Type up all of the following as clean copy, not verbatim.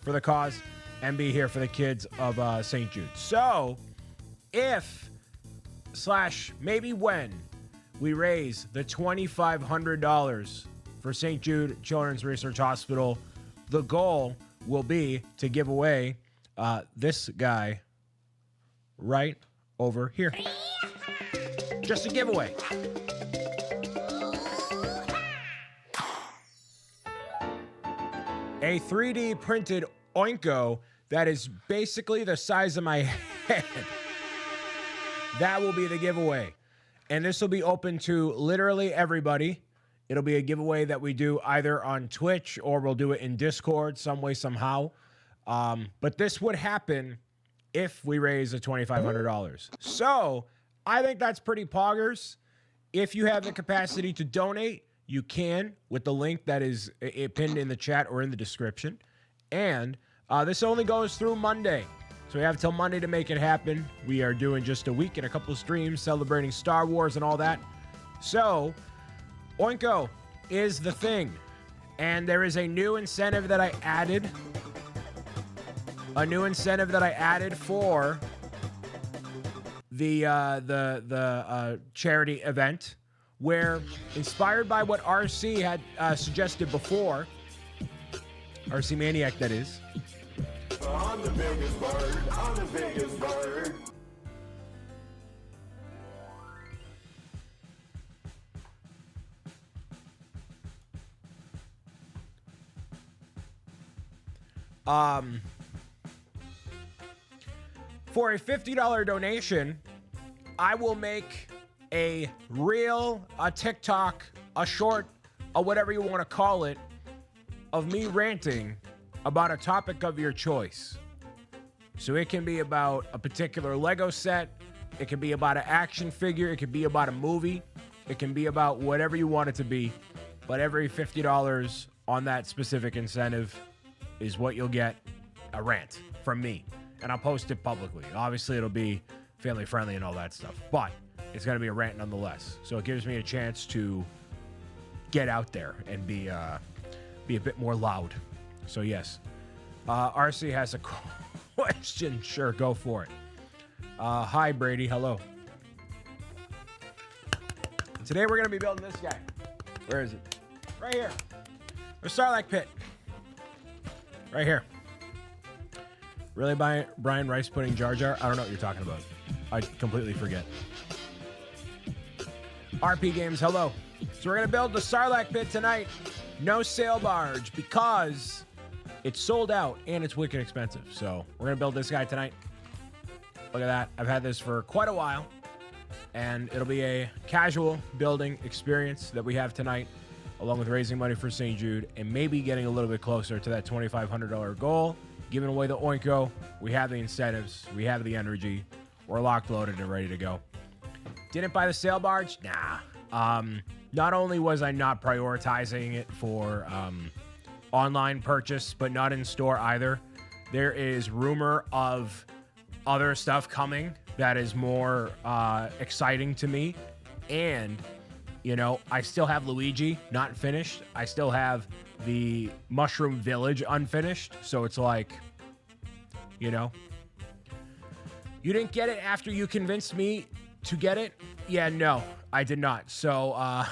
for the cause and be here for the kids of St. Jude. So, if / maybe when we raise the $2,500 for St. Jude Children's Research Hospital, the goal will be to give away this guy right over here. Just a giveaway. A 3D printed Oinko that is basically the size of my head. That will be the giveaway. And this will be open to literally everybody. It'll be a giveaway that we do either on Twitch or we'll do it in Discord some way, somehow. But this would happen if we raise the $2,500. So I think that's pretty poggers. If you have the capacity to donate, you can with the link that is pinned in the chat or in the description. And this only goes through Monday. So we have till Monday to make it happen. We are doing just a week and a couple of streams celebrating Star Wars and all that. So Oinko is the thing. And there is a new incentive that I added. A new incentive that I added for the charity event, where, inspired by what RC had suggested before, RC Maniac that is, I'm the biggest bird, I'm the biggest bird. For a $50 donation, I will make a reel, a TikTok, a short, or whatever you want to call it, of me ranting about a topic of your choice. So it can be about a particular Lego set, it can be about an action figure, it can be about a movie, it can be about whatever you want it to be. But every $50 on that specific incentive is what you'll get, a rant from me. And I'll post it publicly. Obviously, it'll be family friendly and all that stuff, but it's going to be a rant nonetheless. So it gives me a chance to get out there and be a bit more loud. So yes, RC has a question. Sure, go for it. Hi, Brady. Hello. Today we're going to be building this guy. Where is it? Right here. The Sarlacc Pit. Right here. Really, Brian Rice putting Jar Jar? I don't know what you're talking about. I completely forget. RP Games, hello. So we're going to build the Sarlacc Pit tonight. No sail barge because it's sold out and it's wicked expensive. So we're going to build this guy tonight. Look at that. I've had this for quite a while. And it'll be a casual building experience that we have tonight, along with raising money for St. Jude and maybe getting a little bit closer to that $2,500 goal. Giving away the Oinko. We have the incentives. We have the energy. We're locked, loaded, and ready to go. Didn't buy the sail barge? Nah. Not only was I not prioritizing it for online purchase, but not in store either. There is rumor of other stuff coming that is more exciting to me. And, you know, I still have Luigi not finished. I still have the Mushroom Village unfinished. So it's like, you know, you didn't get it after you convinced me to get it? Yeah, no, I did not. So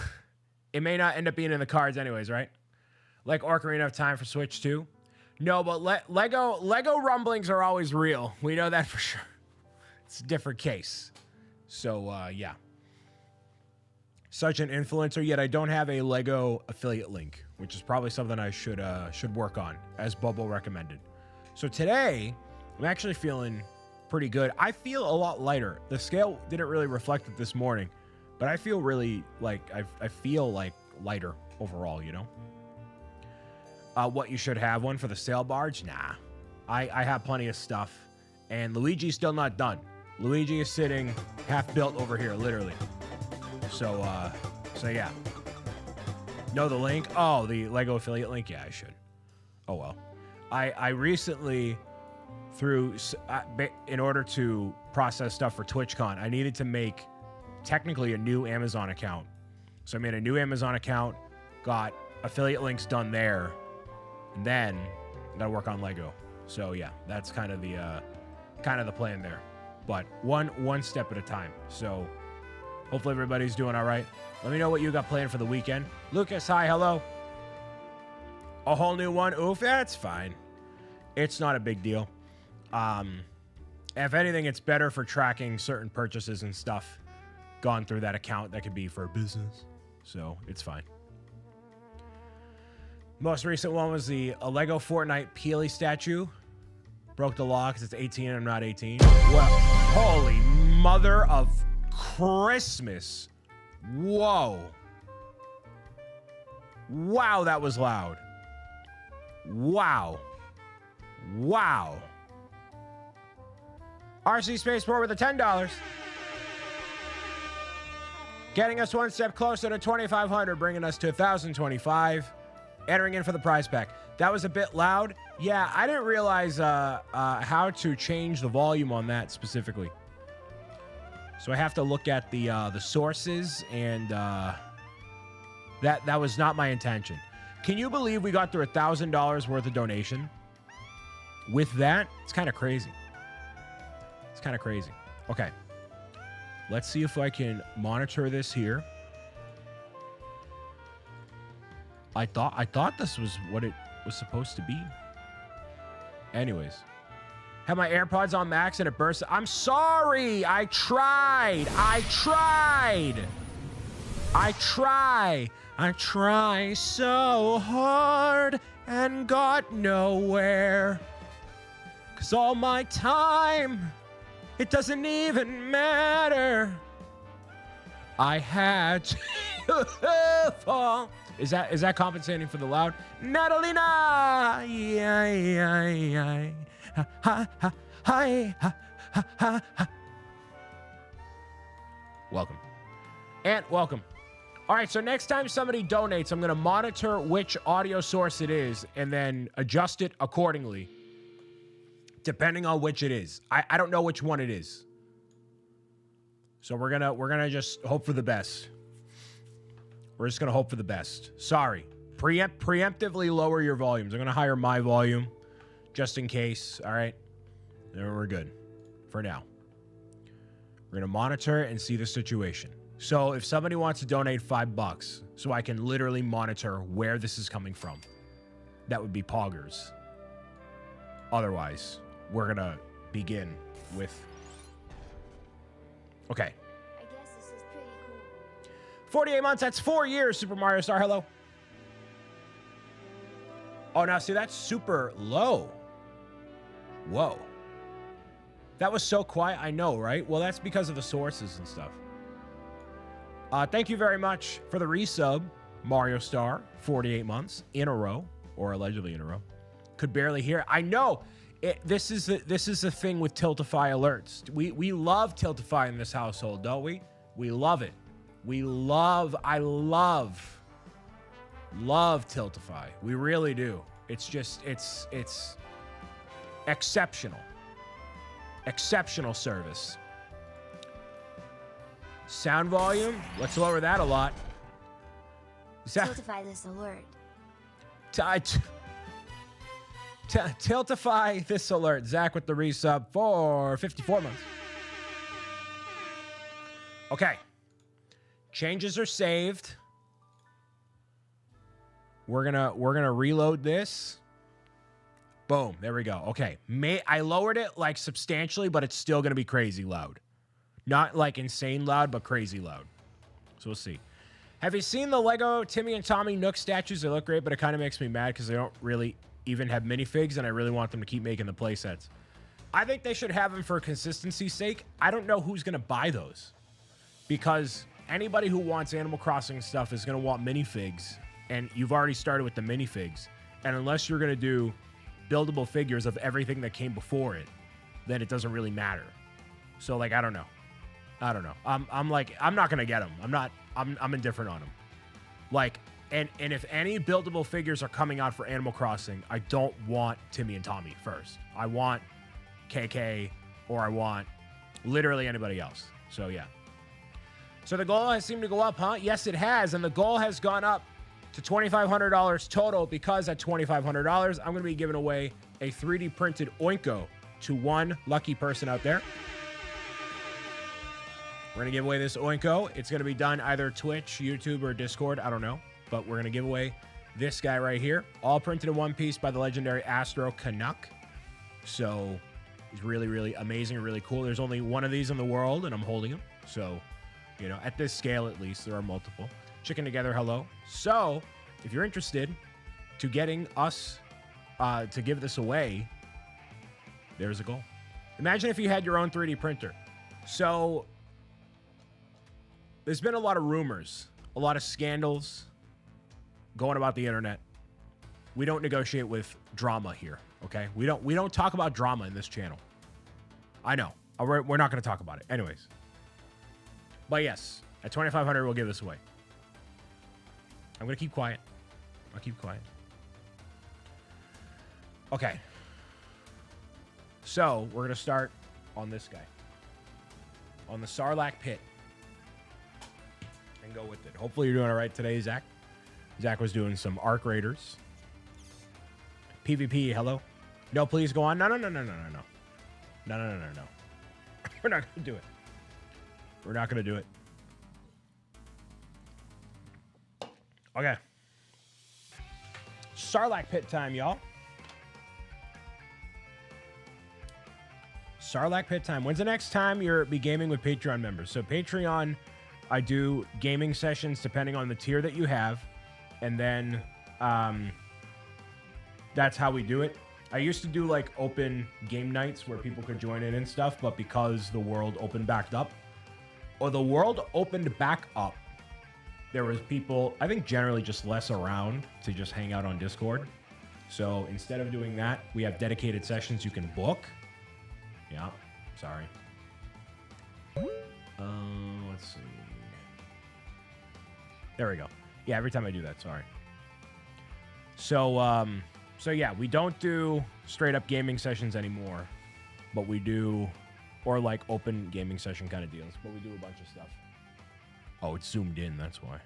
it may not end up being in the cards anyways, right? Like Ocarina of Time for Switch 2? No, but Lego rumblings are always real. We know that for sure. It's a different case. So, yeah. Such an influencer, yet I don't have a Lego affiliate link, which is probably something I should work on, as Boba recommended. So today, I'm actually feeling pretty good. I feel a lot lighter. The scale didn't really reflect it this morning, but I feel really like I feel like lighter overall, you know? What, you should have one for the sail barge? Nah. I have plenty of stuff, and Luigi's still not done. Luigi is sitting half built over here, literally. So yeah. Know the link? Oh, the Lego affiliate link? Yeah, I should. Oh, well. I recently, in order to process stuff for TwitchCon, I needed to make technically a new Amazon account. So I made a new Amazon account, got affiliate links done there. And then Gotta work on Lego. So yeah, that's kind of the plan there. But one step at a time. So hopefully everybody's doing all right. Let me know what you got planned for the weekend. Lucas, hi, hello. A whole new one. Oof, that's fine. It's not a big deal. If anything, it's better for tracking certain purchases and stuff gone through that account. That could be for business. So it's fine. Most recent one was a Lego Fortnite Peely statue. Broke the law because it's 18 and I'm not 18. Well, holy mother of Christmas. Whoa. Wow, that was loud. Wow. Wow. RC Spaceport with the $10. Getting us one step closer to 2,500, bringing us to 1,025. Entering in for the prize pack. That was a bit loud. Yeah, I didn't realize how to change the volume on that specifically. So I have to look at the sources, and that was not my intention. Can you believe we got through $1,000 worth of donation? With that, it's kind of crazy. It's kind of crazy. Okay. Let's see if I can monitor this here. I thought this was what it was supposed to be. Anyways. Have my AirPods on max and it burst. I'm sorry. I tried. I try so hard and got nowhere. 'Cause all my time, it doesn't even matter. I had to fall. Is that compensating for the loud? Natalina! Yeah. Hi. Welcome. And welcome. All right, so next time somebody donates, I'm going to monitor which audio source it is and then adjust it accordingly, depending on which it is. I don't know which one it is. So we're gonna just hope for the best. We're just gonna hope for the best. Sorry. Preemptively lower your volumes. I'm gonna higher my volume just in case. All right. Then we're good for now. We're gonna monitor and see the situation. So if somebody wants to donate $5 so I can literally monitor where this is coming from, that would be poggers. Otherwise, we're gonna begin with. Okay. I guess this is pretty cool. 48 months, that's 4 years, Super Mario Star, hello. Oh, now see, that's super low. Whoa. That was so quiet, I know, right? Well, that's because of the sources and stuff. Thank you very much for the resub, Mario Star, 48 months in a row, or allegedly in a row. Could barely hear. I know. This is the thing with Tiltify alerts. We love Tiltify in this household, don't we? We love it. I love Tiltify. We really do. It's just it's exceptional. Exceptional service. Sound volume. Let's lower that a lot. Tiltify this alert. Tiltify this alert. Zach with the resub for 54 months. Okay. Changes are saved. We're gonna reload this. Boom. There we go. Okay. I lowered it like substantially, but it's still gonna be crazy loud. Not like insane loud, but crazy loud. So we'll see. Have you seen the Lego Timmy and Tommy Nook statues? They look great, but it kind of makes me mad because they don't really even have minifigs, and I really want them to keep making the play sets. I think they should have them for consistency's sake. I don't know who's going to buy those, because anybody who wants Animal Crossing stuff is going to want minifigs, and you've already started with the minifigs. And unless you're going to do buildable figures of everything that came before it, then it doesn't really matter. So, like, I don't know. I'm like, I'm not going to get them. I'm indifferent on them. Like, and if any buildable figures are coming out for Animal Crossing, I don't want Timmy and Tommy first. I want KK, or I want literally anybody else. So, yeah. So the goal has seemed to go up, huh? Yes, it has. And the goal has gone up to $2,500 total, because at $2,500, I'm going to be giving away a 3D printed Oinko to one lucky person out there. We're going to give away this Oinko. It's going to be done either Twitch, YouTube, or Discord. I don't know. But we're going to give away this guy right here. All printed in one piece by the legendary Astro Canuck. So he's really, really amazing, really cool. There's only one of these in the world, and I'm holding him. So, you know, at this scale at least, there are multiple. Chicken Together, hello. So if you're interested to getting us to give this away, there's a goal. Imagine if you had your own 3D printer. So there's been a lot of rumors, a lot of scandals going about the internet. We don't negotiate with drama here, okay? We don't talk about drama in this channel. I know. We're not going to talk about it. Anyways. But yes, at $2,500, we'll give this away. I'm going to keep quiet. I'll keep quiet. Okay. So, we're going to start on this guy. On the Sarlacc Pit. And go with it. Hopefully you're doing all right today, Zach. Zach was doing some Arc Raiders. PvP, hello? No, please go on. No. No. We're not going to do it. We're not going to do it. Okay. Sarlacc Pit time, y'all. Sarlacc Pit time. When's the next time you'll be gaming with Patreon members? So Patreon, I do gaming sessions depending on the tier that you have. And then that's how we do it. I used to do like open game nights where people could join in and stuff. But because the world opened back up, there was people, I think generally just less around to just hang out on Discord. So instead of doing that, we have dedicated sessions you can book. Yeah, sorry. Let's see. There we go. Yeah, every time I do that, sorry. So yeah, we don't do straight up gaming sessions anymore, but we do, or like open gaming session kind of deals, but we do a bunch of stuff. Oh, it's zoomed in, that's why.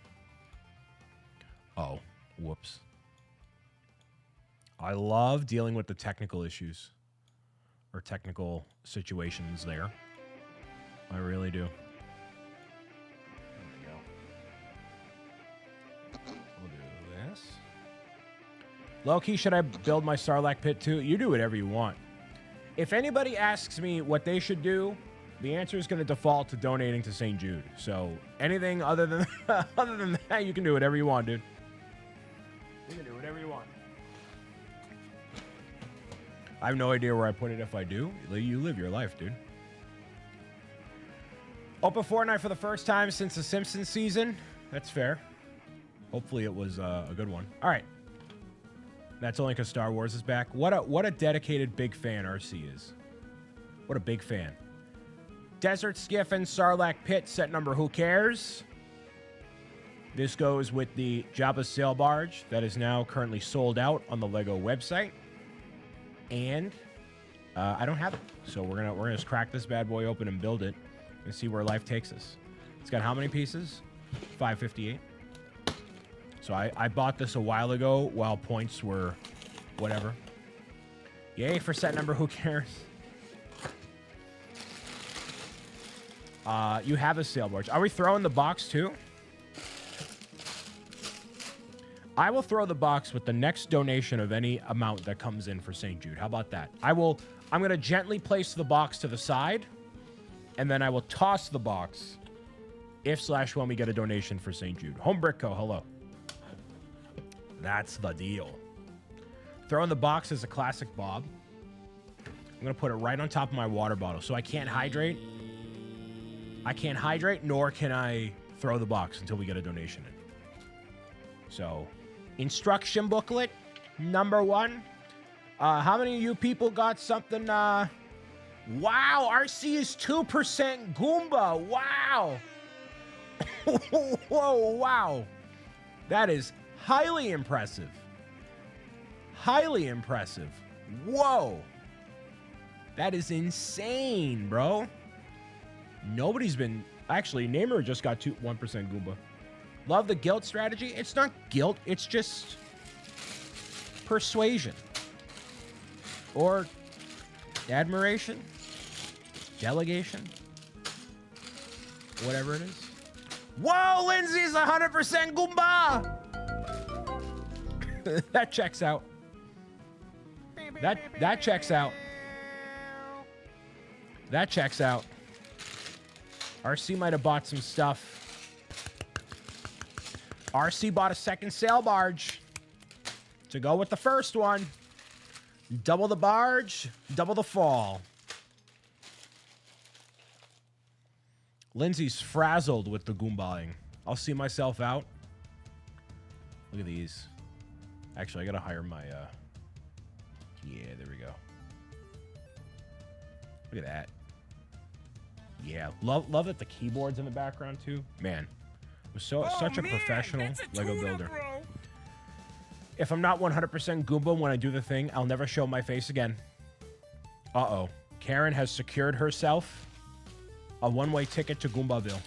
Oh, whoops. I love dealing with the technical issues or technical situations there. I really do. There we go. We'll do this. Low-key, should I build my Sarlacc Pit too? You do whatever you want. If anybody asks me what they should do, the answer is going to default to donating to St. Jude. So anything other than that, you can do whatever you want, dude. You can do whatever you want. I have no idea where I put it if I do. You live your life, dude. Open Fortnite for the first time since the Simpsons season. That's fair. Hopefully it was a good one. All right. That's only because Star Wars is back. What a dedicated big fan RC is. What a big fan. Desert Skiff and Sarlacc Pit set number who cares? This goes with the Jabba sail barge that is now currently sold out on the Lego website. And I don't have it. So we're gonna just crack this bad boy open and build it and see where life takes us. It's got how many pieces? 558. So I bought this a while ago while points were whatever. Yay for set number who cares? You have a sail barge. Are we throwing the box too? I will throw the box with the next donation of any amount that comes in for St. Jude. How about that? I'm going to gently place the box to the side, and then I will toss the box if/when we get a donation for St. Jude. Home Brick Co., hello. That's the deal. Throwing the box is a classic Bob. I'm going to put it right on top of my water bottle so I can't hydrate. I can't hydrate, nor can I throw the box until we get a donation in. So, instruction booklet, number 1. How many of you people got something? Wow, RC is 2% Goomba. Wow. Whoa, wow. That is highly impressive. Highly impressive. Whoa. That is insane, bro. Nobody's been... Actually, Namer just got 1% Goomba. Love the guilt strategy. It's not guilt. It's just persuasion. Or admiration. Delegation. Whatever it is. Whoa, Lindsay's 100% Goomba! That checks out. That checks out. That checks out. RC might have bought some stuff. RC bought a second sail barge to go with the first one. Double the barge, double the fall. Lindsay's frazzled with the Goombaing. I'll see myself out. Look at these. Actually, I gotta hire my, yeah, there we go. Look at that. Yeah, love that the keyboard's in the background, too. Man, I'm such a professional Lego builder. Bro. If I'm not 100% Goomba when I do the thing, I'll never show my face again. Uh-oh. Karen has secured herself a one-way ticket to Goombaville.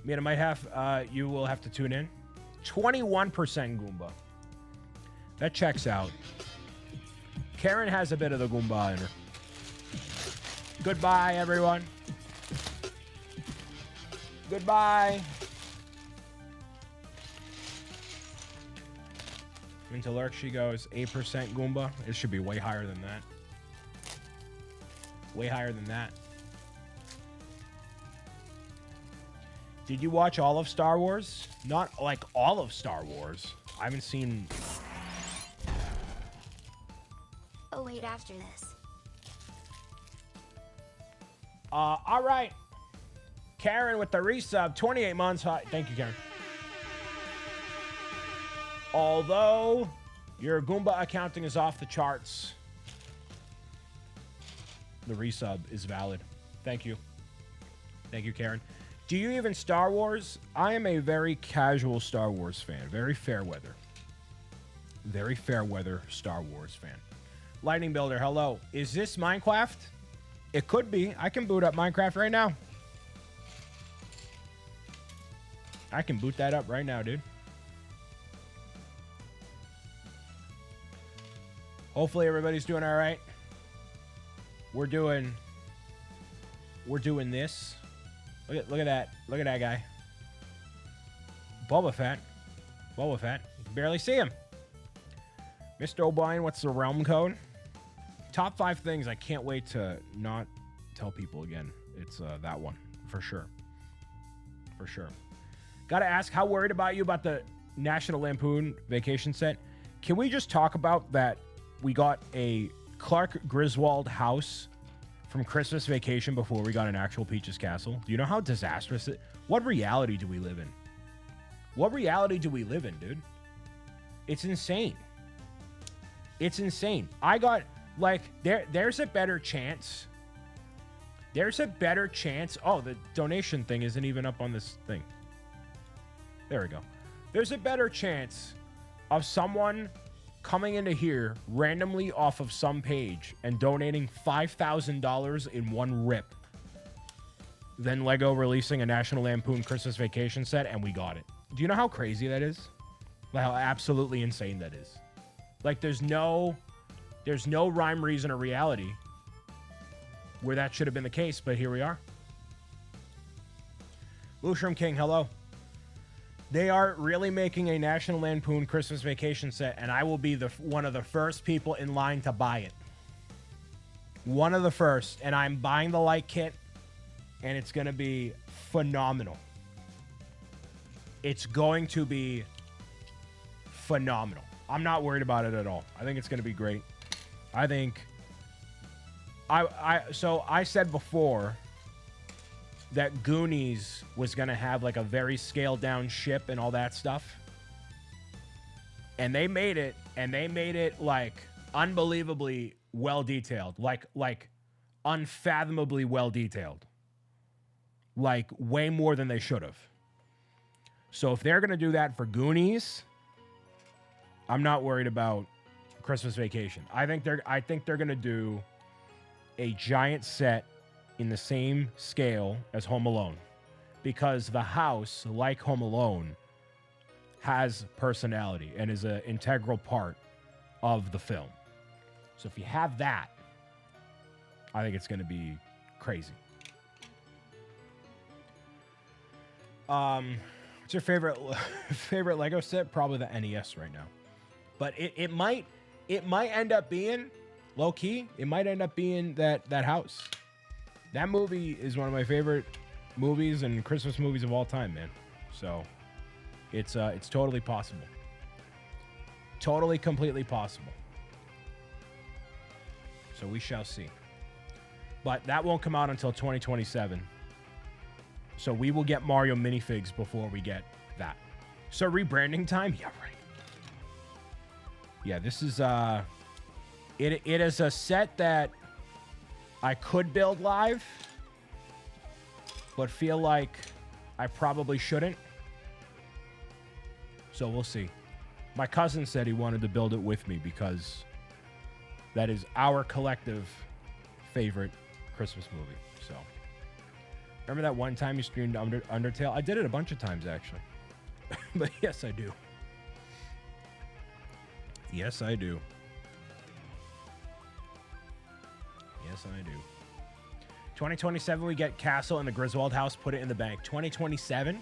I might have, you will have to tune in. 21% Goomba. That checks out. Karen has a bit of the Goomba in her. Goodbye, everyone. Goodbye. Into Lurk, she goes 8% Goomba. It should be way higher than that. Way higher than that. Did you watch all of Star Wars? Not like all of Star Wars. I haven't seen... Oh, wait, after this. All right. Karen with the resub. 28 months. Thank you, Karen. Although your Goomba accounting is off the charts, the resub is valid. Thank you. Thank you, Karen. Do you even Star Wars? I am a very casual Star Wars fan. Very fair weather. Very fair weather Star Wars fan. Lightning Builder, hello. Is this Minecraft? It could be. I can boot up Minecraft right now. I can boot that up right now, dude. Hopefully everybody's doing all right. We're doing this. Look at that. Look at that guy. Boba Fett. Boba Fett. You can barely see him. Mr. O'Brien, what's the realm code? Top 5 things I can't wait to not tell people again. It's that one, for sure. For sure. Gotta ask, how worried about you about the National Lampoon vacation set? Can we just talk about that we got a Clark Griswold house from Christmas Vacation before we got an actual Peach's Castle? Do you know how disastrous it? What reality do we live in? What reality do we live in, dude? It's insane. It's insane. I got, like, there's a better chance. There's a better chance. Oh, the donation thing isn't even up on this thing. There we go. There's a better chance of someone coming into here randomly off of some page and donating $5,000 in one rip than Lego releasing a National Lampoon Christmas Vacation set, and we got it. Do you know how crazy that is? Like, how absolutely insane that is. Like, there's no rhyme, reason, or reality where that should have been the case, but here we are. Lushroom King, hello. They are really making a National Lampoon Christmas Vacation set, and I will be one of the first people in line to buy it. One of the first, and I'm buying the light kit, and it's going to be phenomenal. It's going to be phenomenal. I'm not worried about it at all. I think it's going to be great. I think... So I said before that Goonies was going to have like a very scaled down ship and all that stuff. And they made it, like unbelievably well detailed, like unfathomably well detailed. Like way more than they should have. So if they're going to do that for Goonies, I'm not worried about Christmas Vacation. I think they're going to do a giant set in the same scale as Home Alone, because the house, like Home Alone, has personality and is an integral part of the film. So if you have that, I think it's going to be crazy. What's your favorite Lego set? Probably the NES right now. But it might end up being low key. It might end up being that house. That movie is one of my favorite movies and Christmas movies of all time, man. So it's totally possible. Totally, completely possible. So we shall see. But that won't come out until 2027. So we will get Mario minifigs before we get that. So rebranding time? Yeah, right. Yeah, this is it is a set that I could build live, but feel like I probably shouldn't. So we'll see. My cousin said he wanted to build it with me because that is our collective favorite Christmas movie. So remember that one time you streamed Undertale? I did it a bunch of times, actually. But yes, I do. Yes, I do. Yes, I do. 2027, we get Castle in the Griswold house. Put it in the bank. 2027?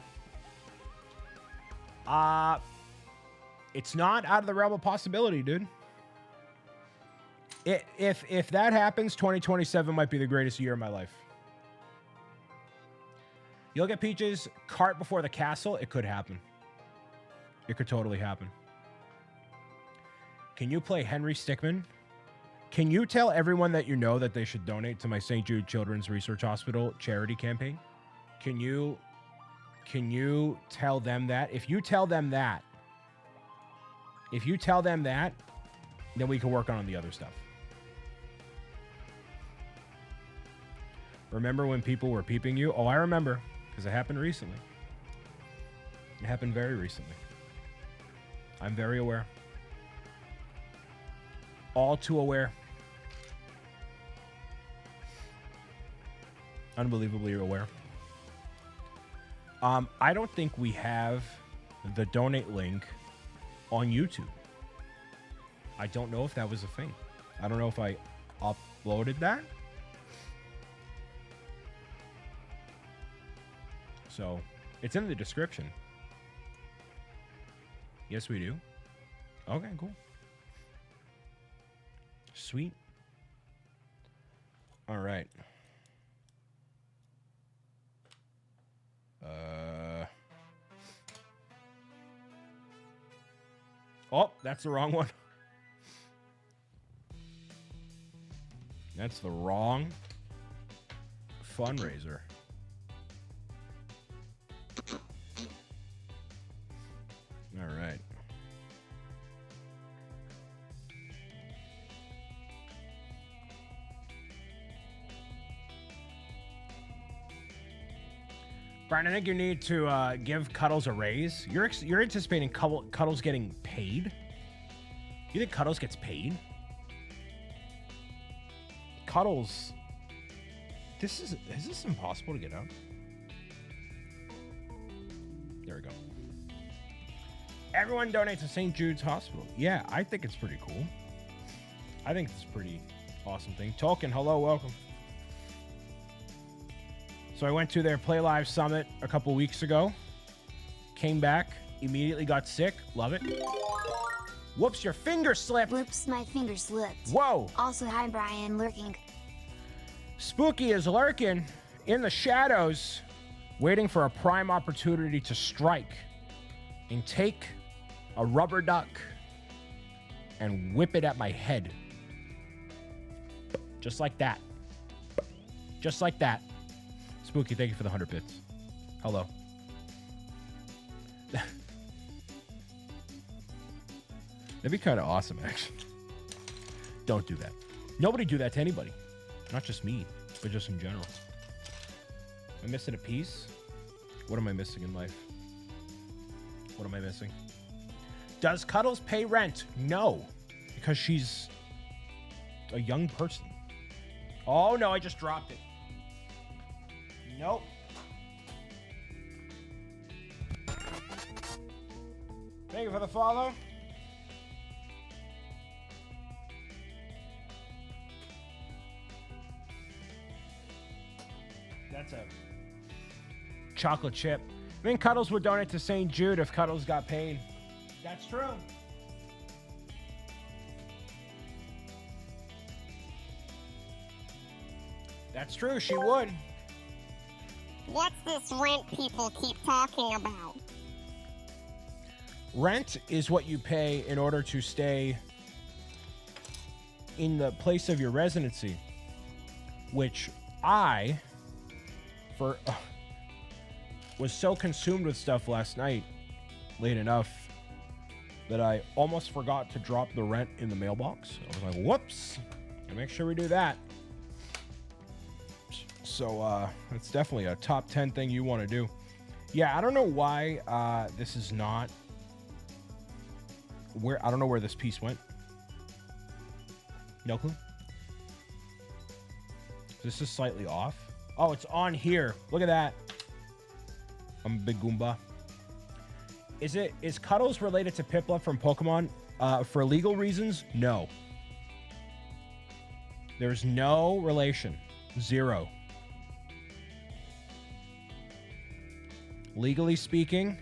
It's not out of the realm of possibility, dude. If that happens, 2027 might be the greatest year of my life. You'll get Peach's cart before the castle. It could happen. It could totally happen. Can you play Henry Stickmin? Can you tell everyone that you know that they should donate to my St. Jude Children's Research Hospital charity campaign? Can you tell them that? If you tell them that, then we can work on the other stuff. Remember when people were peeping you? Oh, I remember, because it happened recently. It happened very recently. I'm very aware. All too aware. Unbelievably aware. I don't think we have the donate link on YouTube. I don't know if that was a thing. I don't know if I uploaded that. So it's in the description. Yes, we do. Okay, cool. Sweet. All right. Oh, that's the wrong one. That's the wrong fundraiser. All right. Brian, I think you need to give Cuddles a raise. You're anticipating Cuddles getting paid? You think Cuddles gets paid? Cuddles. Is this impossible to get out? There we go. Everyone donate to St. Jude's Hospital. Yeah, I think it's pretty cool. I think it's a pretty awesome thing. Tolkien, hello, welcome. So I went to their Play Live Summit a couple weeks ago. Came back, immediately got sick. Love it. Whoops, your finger slipped. Whoops, my finger slipped. Whoa. Also, hi, Brian, lurking. Spooky is lurking in the shadows, waiting for a prime opportunity to strike and take a rubber duck and whip it at my head. Just like that. Just like that. Spooky, thank you for the 100 bits. Hello. That'd be kind of awesome, actually. Don't do that. Nobody do that to anybody. Not just me, but just in general. Am I missing a piece? What am I missing in life? What am I missing? Does Cuddles pay rent? No, because she's a young person. Oh, no, I just dropped it. Nope. Thank you for the follow. That's a chocolate chip. I mean, Cuddles would donate to St. Jude if Cuddles got paid. That's true. That's true, she would. What's this rent people keep talking about? Rent is what you pay in order to stay in the place of your residency, which I, was so consumed with stuff last night, late enough, that I almost forgot to drop the rent in the mailbox. I was like, whoops, gotta make sure we do that. So it's definitely a top 10 thing you want to do. Yeah, I don't know why this is not where. I don't know where this piece went. No clue. This is slightly off. Oh, it's on here. Look at that. I'm a big Goomba. Is Cuddles related to Piplup from Pokemon? For legal reasons, no. There's no relation. Zero. Legally speaking,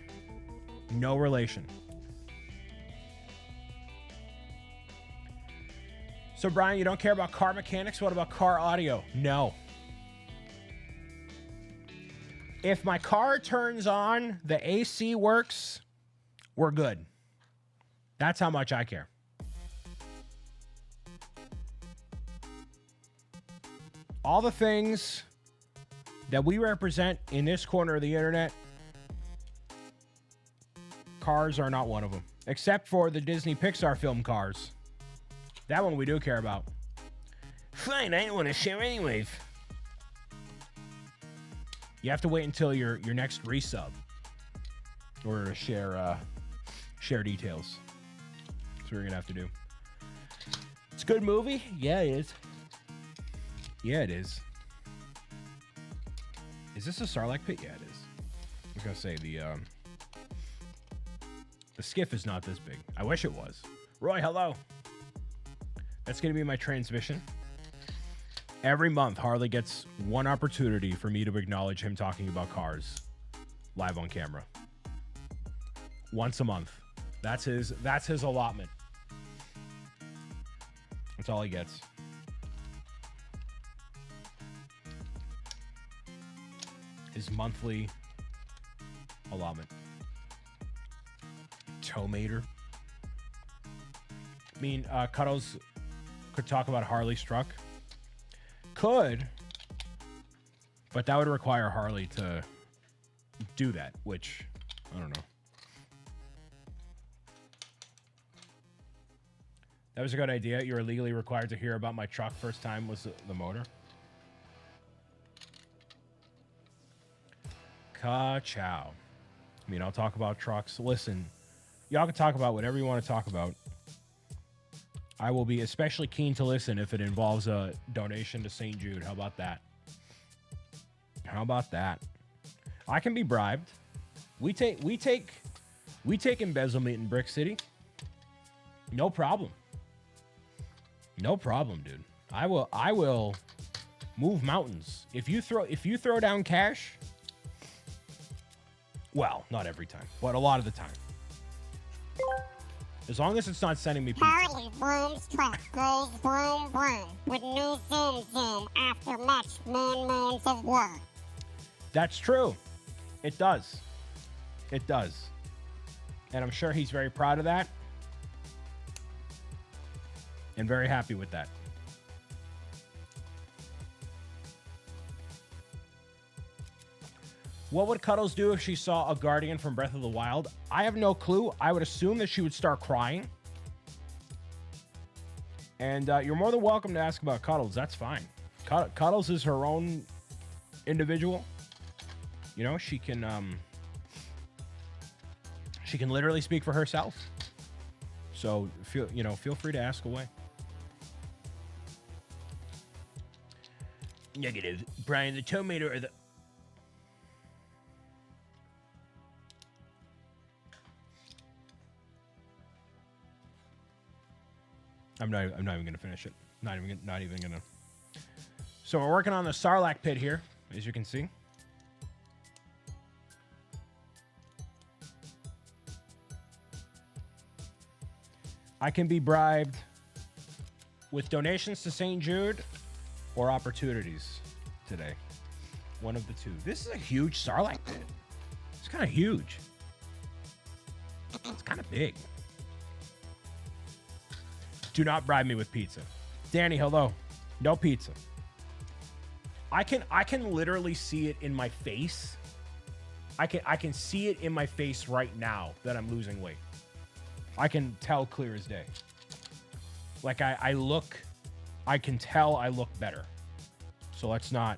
no relation. So, Brian, you don't care about car mechanics? What about car audio? No. If my car turns on, the AC works, we're good. That's how much I care. All the things that we represent in this corner of the internet, cars are not one of them. Except for the Disney Pixar film Cars. That one we do care about. Fine, I don't want to share anyways. You have to wait until your next resub in order to share details. That's what we're gonna have to do. It's a good movie. Yeah, it is. Yeah, it is. Is this a Sarlacc Pit? Yeah, it is. I was gonna say the skiff is not this big. I wish it was. Roy, hello. That's gonna be my transmission. Every month, Harley gets one opportunity for me to acknowledge him talking about cars live on camera. Once a month. That's his allotment. That's all he gets. His monthly allotment. Tomater. I mean, Cuddles could talk about Harley Struck. Could, but that would require Harley to do that, which I don't know. That was a good idea. You're legally required to hear about my truck first time was the motor. Ka-chow. I mean, I'll talk about trucks. Listen, y'all can talk about whatever you want to talk about. I will be especially keen to listen if it involves a donation to St. Jude. How about that? How about that? I can be bribed. We take embezzlement in Brick City. No problem. No problem, dude. I will move mountains. If you throw down cash, well, not every time, but a lot of the time. As long as it's not sending me pizza. Harley Vroom's truck goes vroom vroom with new zoom zoom after much moons of work. That's true. It does. It does. And I'm sure he's very proud of that. And very happy with that. What would Cuddles do if she saw a Guardian from Breath of the Wild? I have no clue. I would assume that she would start crying. And you're more than welcome to ask about Cuddles. That's fine. Cuddles is her own individual. You know, she can literally speak for herself. So feel free to ask away. Negative. Brian, the tomato or the I'm not even gonna finish it. Not even gonna. So we're working on the Sarlacc Pit here, as you can see. I can be bribed with donations to St. Jude or opportunities today. One of the two. This is a huge Sarlacc Pit. It's kind of huge. It's kind of big. Do not bribe me with pizza. Danny, hello. No pizza. I can literally see it in my face. I can see it in my face right now that I'm losing weight. I can tell clear as day. Like I can tell I look better. So let's not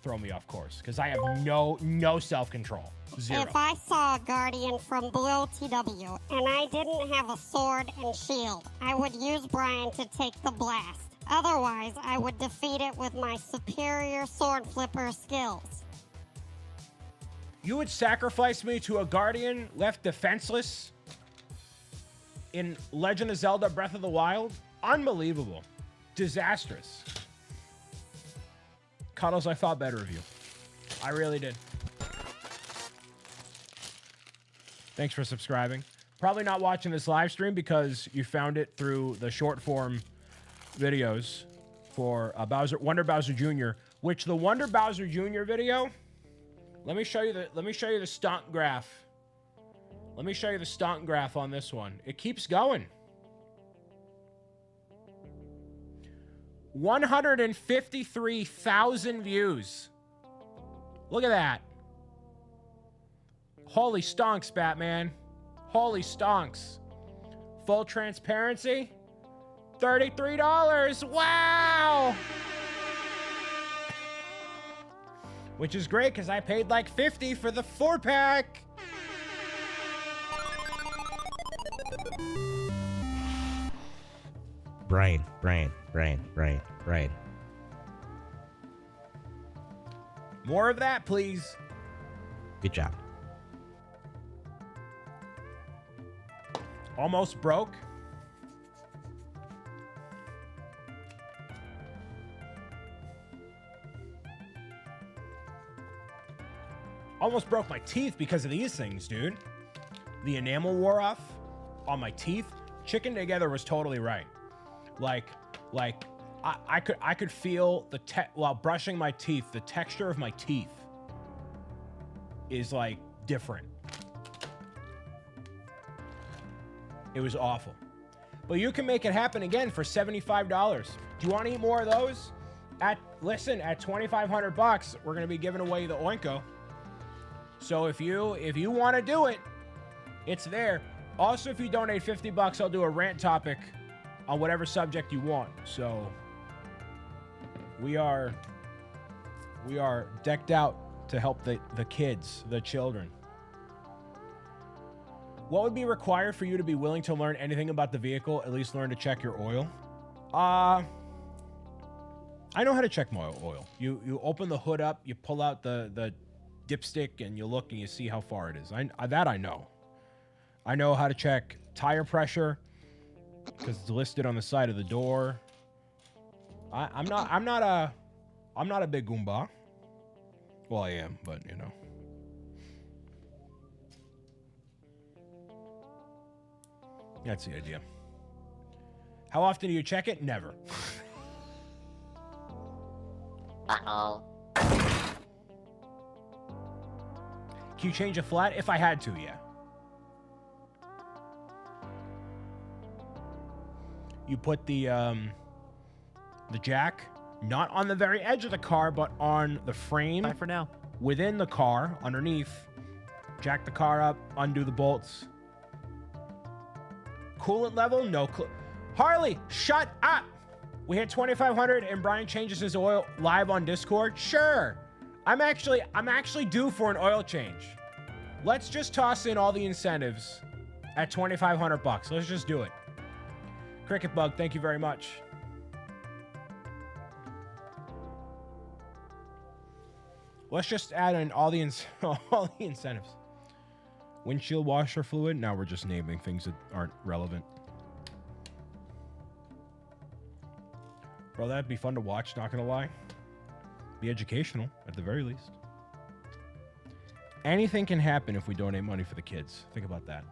throw me off course because I have no self-control. Zero. If I saw a Guardian from below TW and I didn't have a sword and shield, I would use Brian to take the blast. Otherwise, I would defeat it with my superior sword flipper skills. You would sacrifice me to a Guardian left defenseless in Legend of Zelda Breath of the Wild? Unbelievable. Disastrous. Cuddles, I thought better of you. I really did. Thanks for subscribing. Probably not watching this live stream because you found it through the short form videos for Wonder Bowser Jr., which the Wonder Bowser Jr. video, let me show you the stunt graph. Let me show you the stunt graph on this one. It keeps going. 153,000 views. Look at that. Holy stonks, Batman. Holy stonks. Full transparency. $33. Wow. Which is great because I paid like $50 for the 4-pack. Brian. More of that, please. Good job. Almost broke. Almost broke my teeth because of these things, dude. The enamel wore off on my teeth. Chicken together was totally right. I could feel while brushing my teeth, the texture of my teeth is like different. It was awful. But you can make it happen again for $75. Do you want to eat more of those? At $2,500, we're going to be giving away the Oinko. So if you want to do it, it's there. Also, if you donate $50, I'll do a rant topic on whatever subject you want. So we are decked out to help the kids, the children. What would be required for you to be willing to learn anything about the vehicle? At least learn to check your oil. I know how to check my oil. You open the hood up, you pull out the dipstick, and you look and you see how far it is. That I know. I know how to check tire pressure because it's listed on the side of the door. I'm not a big Goomba. Well, I am, but you know. That's the idea. How often do you check it? Never. Uh-oh. Can you change a flat? If I had to, yeah. You put the jack not on the very edge of the car, but on the frame. Bye for now. Within the car, underneath. Jack the car up, undo the bolts. Coolant level? No. Harley, shut up! We hit 2,500 and Brian changes his oil live on Discord? Sure. I'm actually due for an oil change. Let's just toss in all the incentives at $2,500. Let's just do it. Cricket Bug, thank you very much. Let's just add in all the incentives. Windshield washer fluid. Now we're just naming things that aren't relevant. Bro, that'd be fun to watch, not gonna lie. Be educational, at the very least. Anything can happen if we donate money for the kids. Think about that.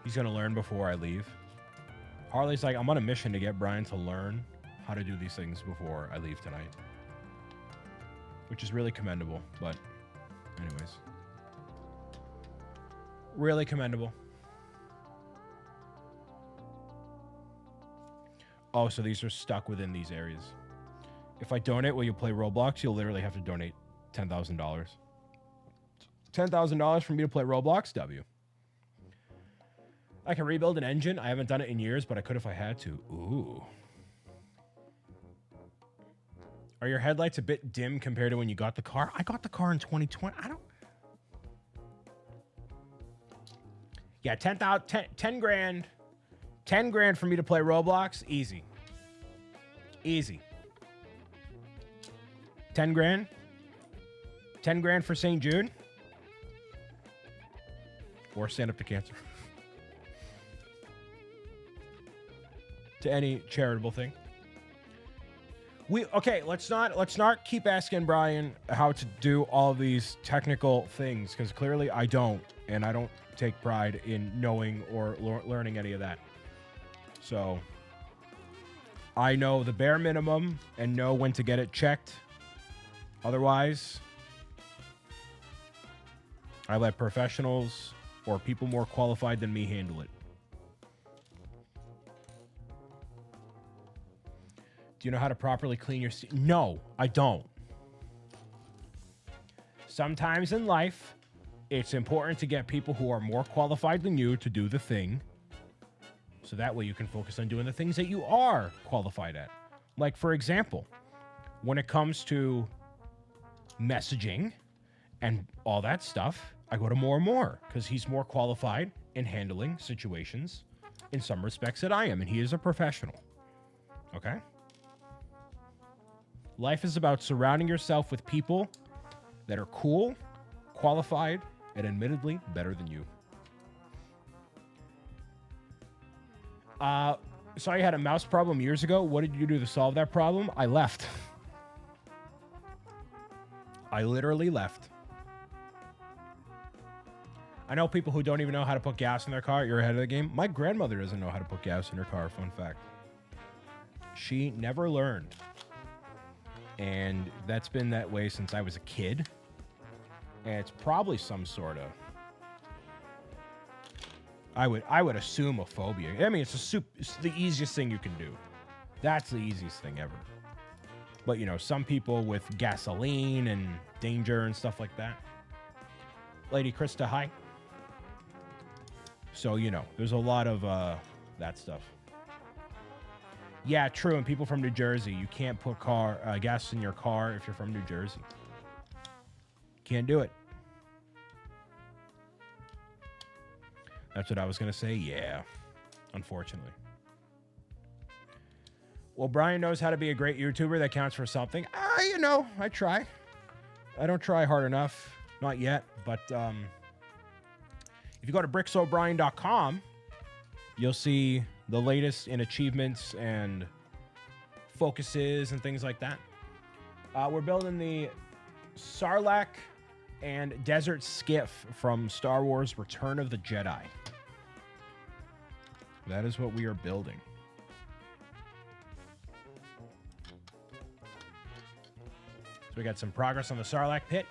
He's gonna learn before I leave. Harley's like, I'm on a mission to get Brian to learn how to do these things before I leave tonight. Which is really commendable, but anyways. Really commendable. Oh, so these are stuck within these areas. If I donate, will you play Roblox? You'll literally have to donate $10,000. $10,000 for me to play Roblox? W. I can rebuild an engine. I haven't done it in years, but I could if I had to. Ooh. Are your headlights a bit dim compared to when you got the car? I got the car in 2020. I don't... Yeah, 10 grand. 10 grand for me to play Roblox? Easy. Easy. 10 grand? 10 grand for St. Jude? Or Stand Up to Cancer. To any charitable thing. Okay, let's not keep asking Brian how to do all these technical things, because clearly I don't, and I don't take pride in knowing or learning any of that. So I know the bare minimum and know when to get it checked. Otherwise, I let professionals or people more qualified than me handle it. Do you know how to properly clean your seat? No, I don't. Sometimes in life, it's important to get people who are more qualified than you to do the thing. So that way you can focus on doing the things that you are qualified at. Like, for example, when it comes to messaging and all that stuff, I go to More and More because he's more qualified in handling situations in some respects that I am, and he is a professional. Okay? Life is about surrounding yourself with people that are cool, qualified, and admittedly better than you. So I had a mouse problem years ago. What did you do to solve that problem? I left. I literally left. I know people who don't even know how to put gas in their car. You're ahead of the game. My grandmother doesn't know how to put gas in her car. Fun fact. She never learned. And that's been that way since I was a kid. And it's probably some sort of... I would assume a phobia. I mean, it's the easiest thing you can do. That's the easiest thing ever. But, you know, some people with gasoline and danger and stuff like that. Lady Krista, hi. So, you know, there's a lot of that stuff. Yeah, true. And people from New Jersey, you can't put gas in your car if you're from New Jersey. Can't do it. That's what I was going to say. Yeah, unfortunately. Well, Brian knows how to be a great YouTuber. That counts for something. You know, I try. I don't try hard enough. Not yet. But if you go to bricksobrian.com, you'll see the latest in achievements and focuses and things like that. We're building the Sarlacc and Desert Skiff from Star Wars Return of the Jedi. That is what we are building. So we got some progress on the Sarlacc Pit.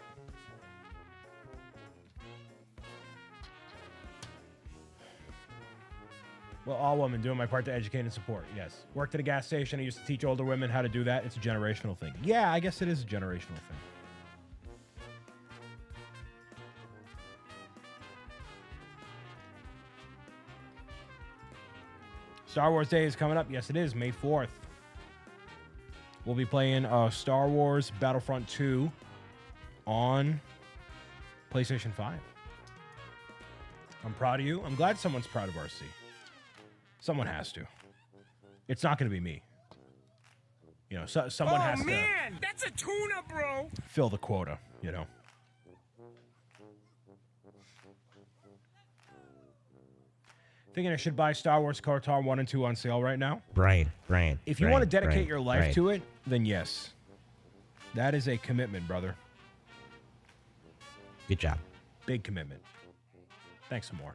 Well, all women, doing my part to educate and support. Yes. Worked at a gas station. I used to teach older women how to do that. It's a generational thing. Yeah, I guess it is a generational thing. Star Wars Day is coming up. Yes, it is. May 4th. We'll be playing Star Wars Battlefront 2 on PlayStation 5. I'm proud of you. I'm glad someone's proud of RC. Someone has to. It's not going to be me. You know, someone has to. Oh, man! That's a tuna, bro! Fill the quota, you know. Thinking I should buy Star Wars KOTOR 1 and 2 on sale right now. Brian. If you want to dedicate your life Brian. to it, then yes. That is a commitment, brother. Good job. Big commitment. Thanks some more.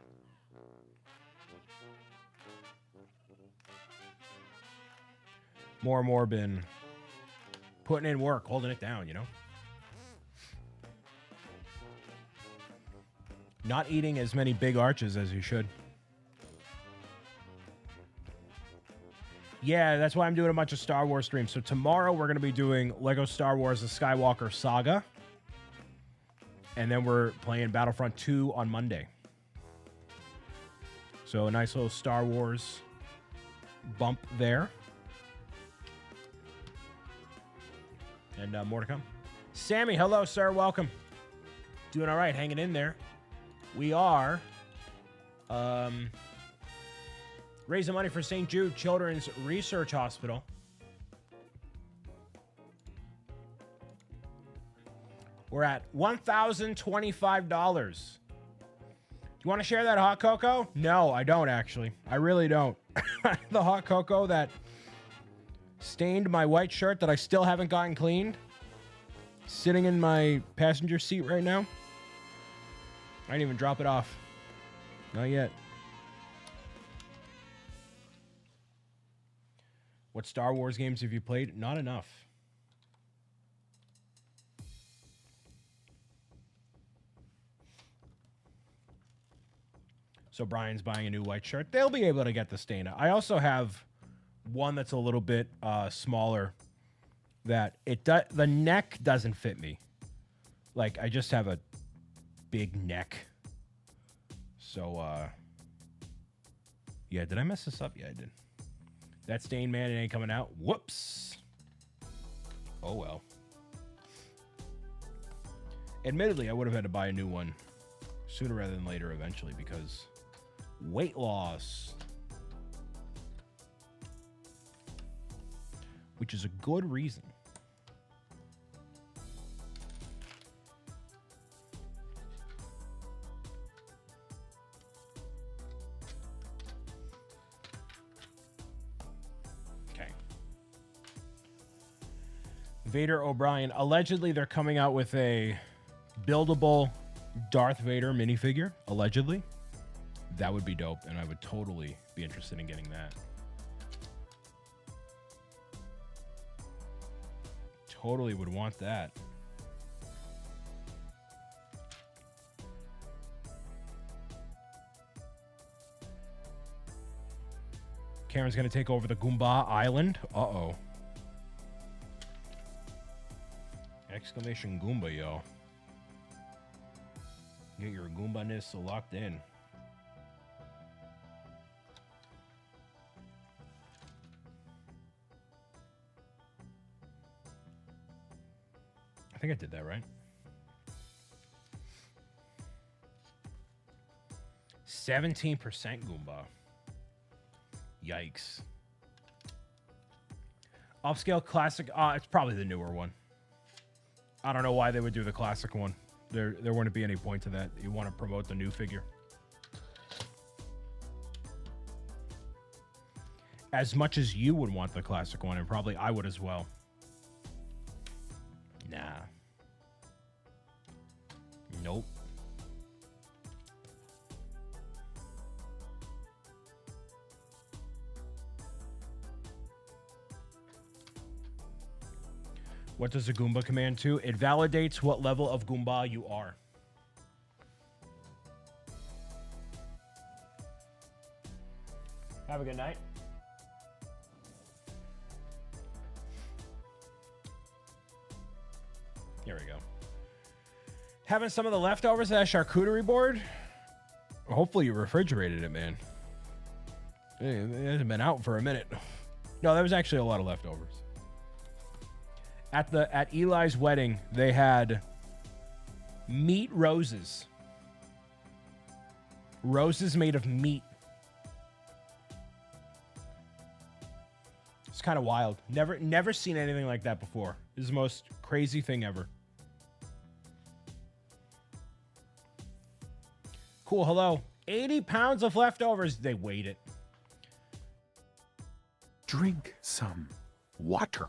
More and more been putting in work, holding it down, you know? Not eating as many big arches as you should. Yeah, that's why I'm doing a bunch of Star Wars streams. So tomorrow we're going to be doing Lego Star Wars The Skywalker Saga. And then we're playing Battlefront 2 on Monday. So a nice little Star Wars bump there. And more to come. Sammy, hello, sir. Welcome. Doing all right. Hanging in there. We are raising money for St. Jude Children's Research Hospital. We're at $1,025. You want to share that hot cocoa? No, I don't actually. I really don't. The hot cocoa that stained my white shirt that I still haven't gotten cleaned, sitting in my passenger seat right now. I didn't even drop it off. Not yet. What Star Wars games have you played? Not enough. So Brian's buying a new white shirt. They'll be able to get the stain out. I also have one that's a little bit smaller that the neck doesn't fit me. Like, I just have a big neck. So, yeah, did I mess this up? Yeah, I did. That stain, man, it ain't coming out. Whoops. Oh, well. Admittedly, I would have had to buy a new one sooner rather than later eventually because weight loss. Which is a good reason. Okay. Vader O'Brien. Allegedly, they're coming out with a buildable Darth Vader minifigure. Allegedly. That would be dope, and I would totally be interested in getting that. Totally would want that. Karen's gonna take over the Goomba Island. Uh-oh. Exclamation Goomba, yo. Get your Goomba-ness locked in. I think I did that right. 17% Goomba. Yikes. Upscale classic. It's probably the newer one. I don't know why they would do the classic one. There wouldn't be any point to that. You want to promote the new figure. As much as you would want the classic one, and probably I would as well. Nah. Nope. What does a Goomba command to? It validates what level of Goomba you are. Have a good night. Here we go. Having some of the leftovers of that charcuterie board? Hopefully you refrigerated it, man. It hasn't been out for a minute. No, there was actually a lot of leftovers. At Eli's wedding, they had meat roses. Roses made of meat. It's kind of wild. Never seen anything like that before. This is the most crazy thing ever. Cool. Hello. 80 pounds of leftovers. They weighed it. Drink some water.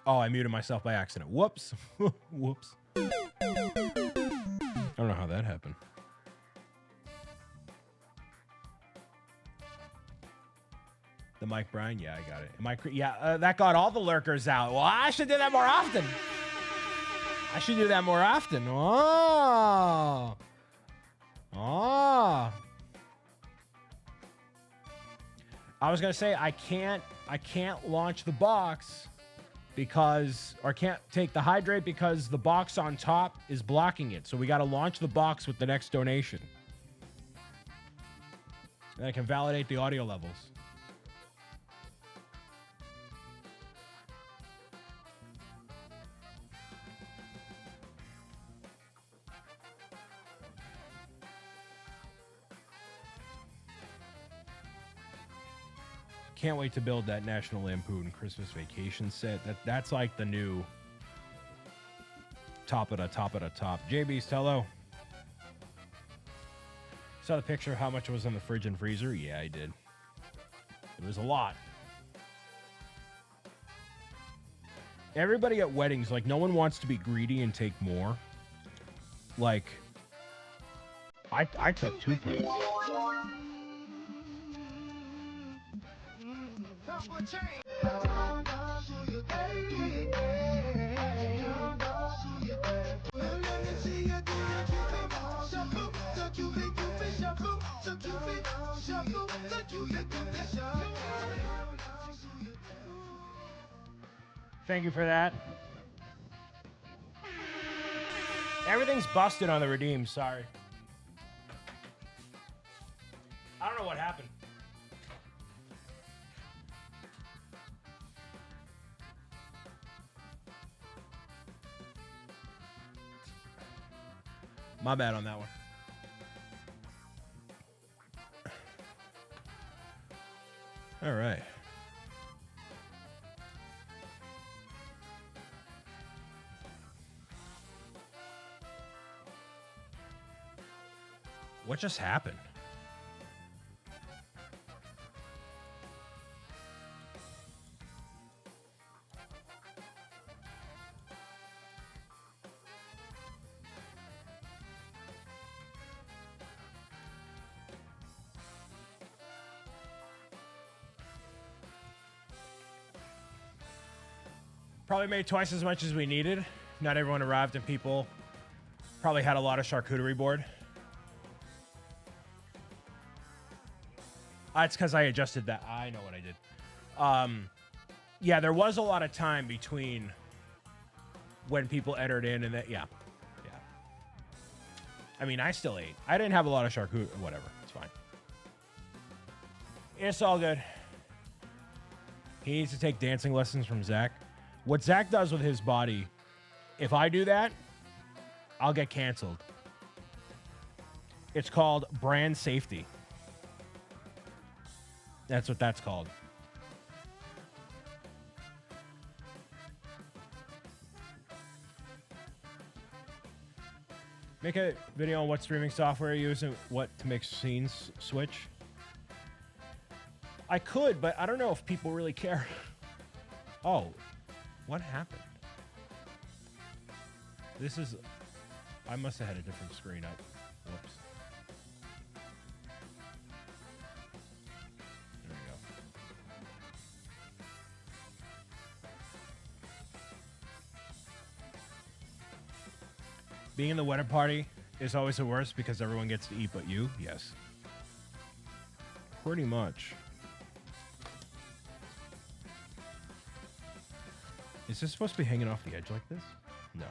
Oh, I muted myself by accident. Whoops. Whoops. I don't know how that happened. The Mike Bryan? Yeah, I got it. That got all the lurkers out. Well, I should do that more often. I should do that more often. Oh. Oh. I was going to say, I can't launch the box because, or can't take the hydrate because the box on top is blocking it. So we got to launch the box with the next donation. And I can validate the audio levels. Can't wait to build that National Lampoon Christmas Vacation set. That's like the new top of the top. JB's hello. Saw the picture of how much was in the fridge and freezer? Yeah, I did. It was a lot. Everybody at weddings, like, no one wants to be greedy and take more. Like, I took 2 plates. Thank you for that. Everything's busted on the redeem, sorry. I don't know what happened. My bad on that one. All right. What just happened? Probably made twice as much as we needed. Not everyone arrived, and people probably had a lot of charcuterie board. It's because I adjusted that. I know what I did. Yeah, there was a lot of time between when people entered in and that. Yeah. I mean, I still ate. I didn't have a lot of charcuterie. Whatever. It's fine. It's all good. He needs to take dancing lessons from Zach. What Zach does with his body, if I do that, I'll get canceled. It's called brand safety. That's what that's called. Make a video on what streaming software you use and what to make scenes switch. I could, but I don't know if people really care. Oh, what happened? This is... I must have had a different screen up. Whoops. There we go. Being in the wedding party is always the worst because everyone gets to eat but you. Yes. Pretty much. Is this supposed to be hanging off the edge like this? No.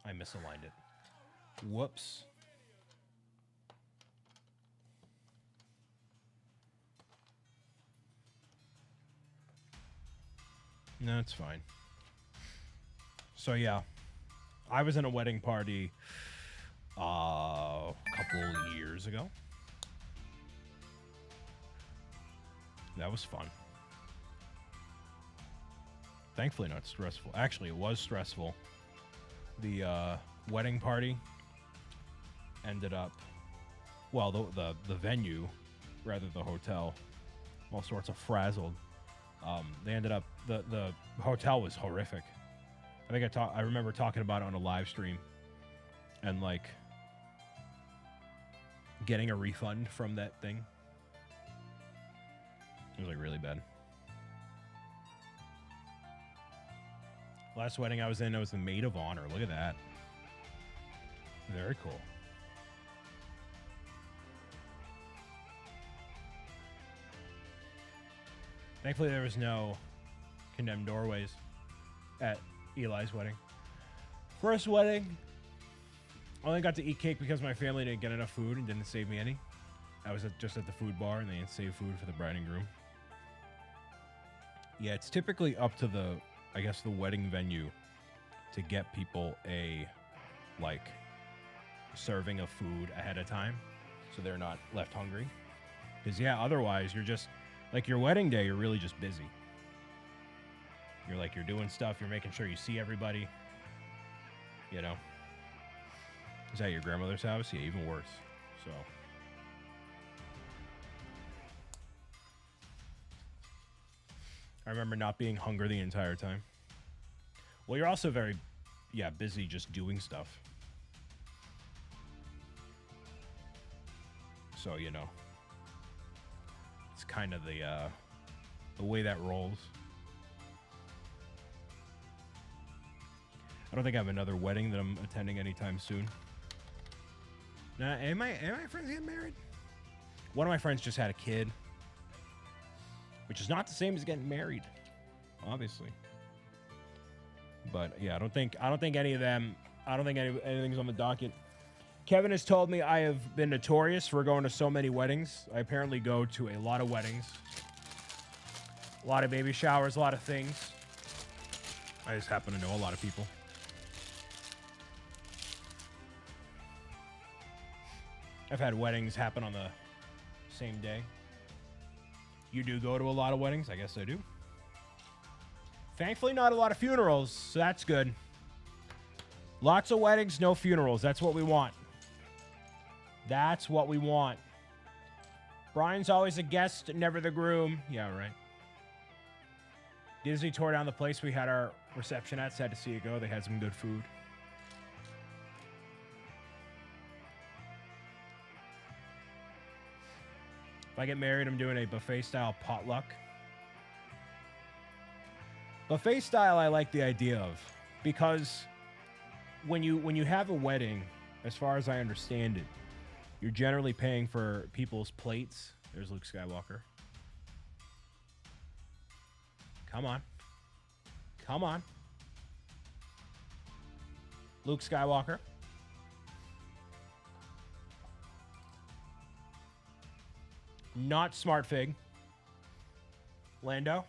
I misaligned it. Whoops. No, it's fine. So yeah, I was in a wedding party a couple years ago. That was fun. Thankfully not stressful. Actually, it was stressful. The wedding party ended up, well, the venue, rather the hotel, all sorts of frazzled. They ended up, the hotel was horrific. I think I remember talking about it on a live stream and like getting a refund from that thing. It was like really bad. Last wedding I was in, I was the maid of honor. Look at that. Very cool. Thankfully, there was no condemned doorways at Eli's wedding. First wedding, I only got to eat cake because my family didn't get enough food and didn't save me any. I was just at the food bar and they didn't save food for the bride and groom. Yeah, it's typically up to the, I guess, the wedding venue to get people a, like, serving of food ahead of time so they're not left hungry. Because, yeah, otherwise you're just, like, your wedding day, you're really just busy. You're doing stuff, you're making sure you see everybody, you know. Is that your grandmother's house? Yeah, even worse. So. I remember not being hungry the entire time. Well, you're also very, busy just doing stuff. So, you know, it's kind of the way that rolls. I don't think I have another wedding that I'm attending anytime soon. Now, am my friends getting married? One of my friends just had a kid, which is not the same as getting married, obviously. But yeah, I don't think any of them. I don't think anything's on the docket. Kevin has told me I have been notorious for going to so many weddings. I apparently go to a lot of weddings, a lot of baby showers, a lot of things. I just happen to know a lot of people. I've had weddings happen on the same day. You do go to a lot of weddings? I guess I do. Thankfully, not a lot of funerals, so that's good. Lots of weddings, no funerals. That's what we want. That's what we want. Brian's always a guest, never the groom. Yeah, right. Disney tore down the place we had our reception at. Sad to see it go. They had some good food. If I get married, I'm doing a buffet-style potluck. Buffet style, I like the idea of, because when you have a wedding, as far as I understand it, you're generally paying for people's plates. There's Luke Skywalker. Come on. Come on. Luke Skywalker. Not Smart Fig. Lando.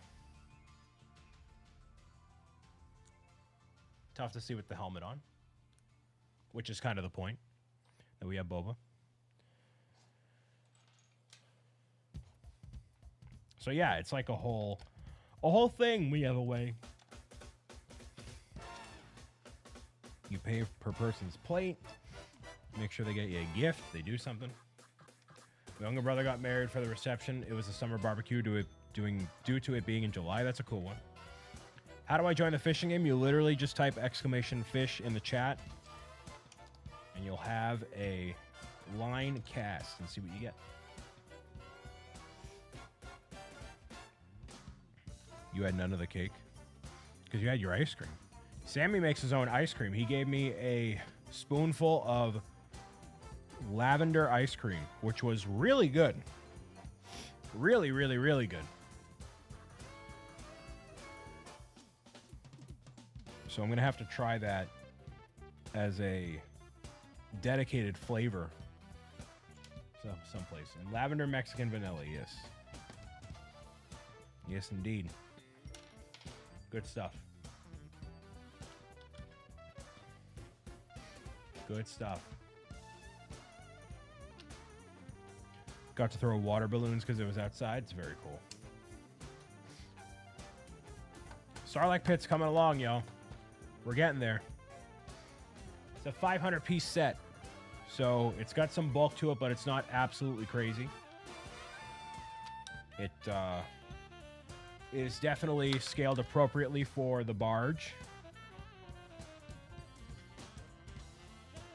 Tough to see with the helmet on, which is kind of the point. Then we have Boba. So yeah, it's like a whole thing. We have a way. You pay per person's plate. Make sure they get you a gift. They do something. My younger brother got married for the reception. It was a summer barbecue due to it being in July. That's a cool one. How do I join the fishing game? You literally just type !fish in the chat, and you'll have a line cast and see what you get. You had none of the cake? Because you had your ice cream. Sammy makes his own ice cream. He gave me a spoonful of lavender ice cream, which was really good. Really, really, really good. So I'm going to have to try that as a dedicated flavor. So someplace. And lavender Mexican vanilla, yes. Yes, indeed. Good stuff. Good stuff. Got to throw water balloons because it was outside. It's very cool. Sarlacc Pit's coming along, y'all. We're getting there. It's a 500-piece set. So it's got some bulk to it, but it's not absolutely crazy. It is definitely scaled appropriately for the barge.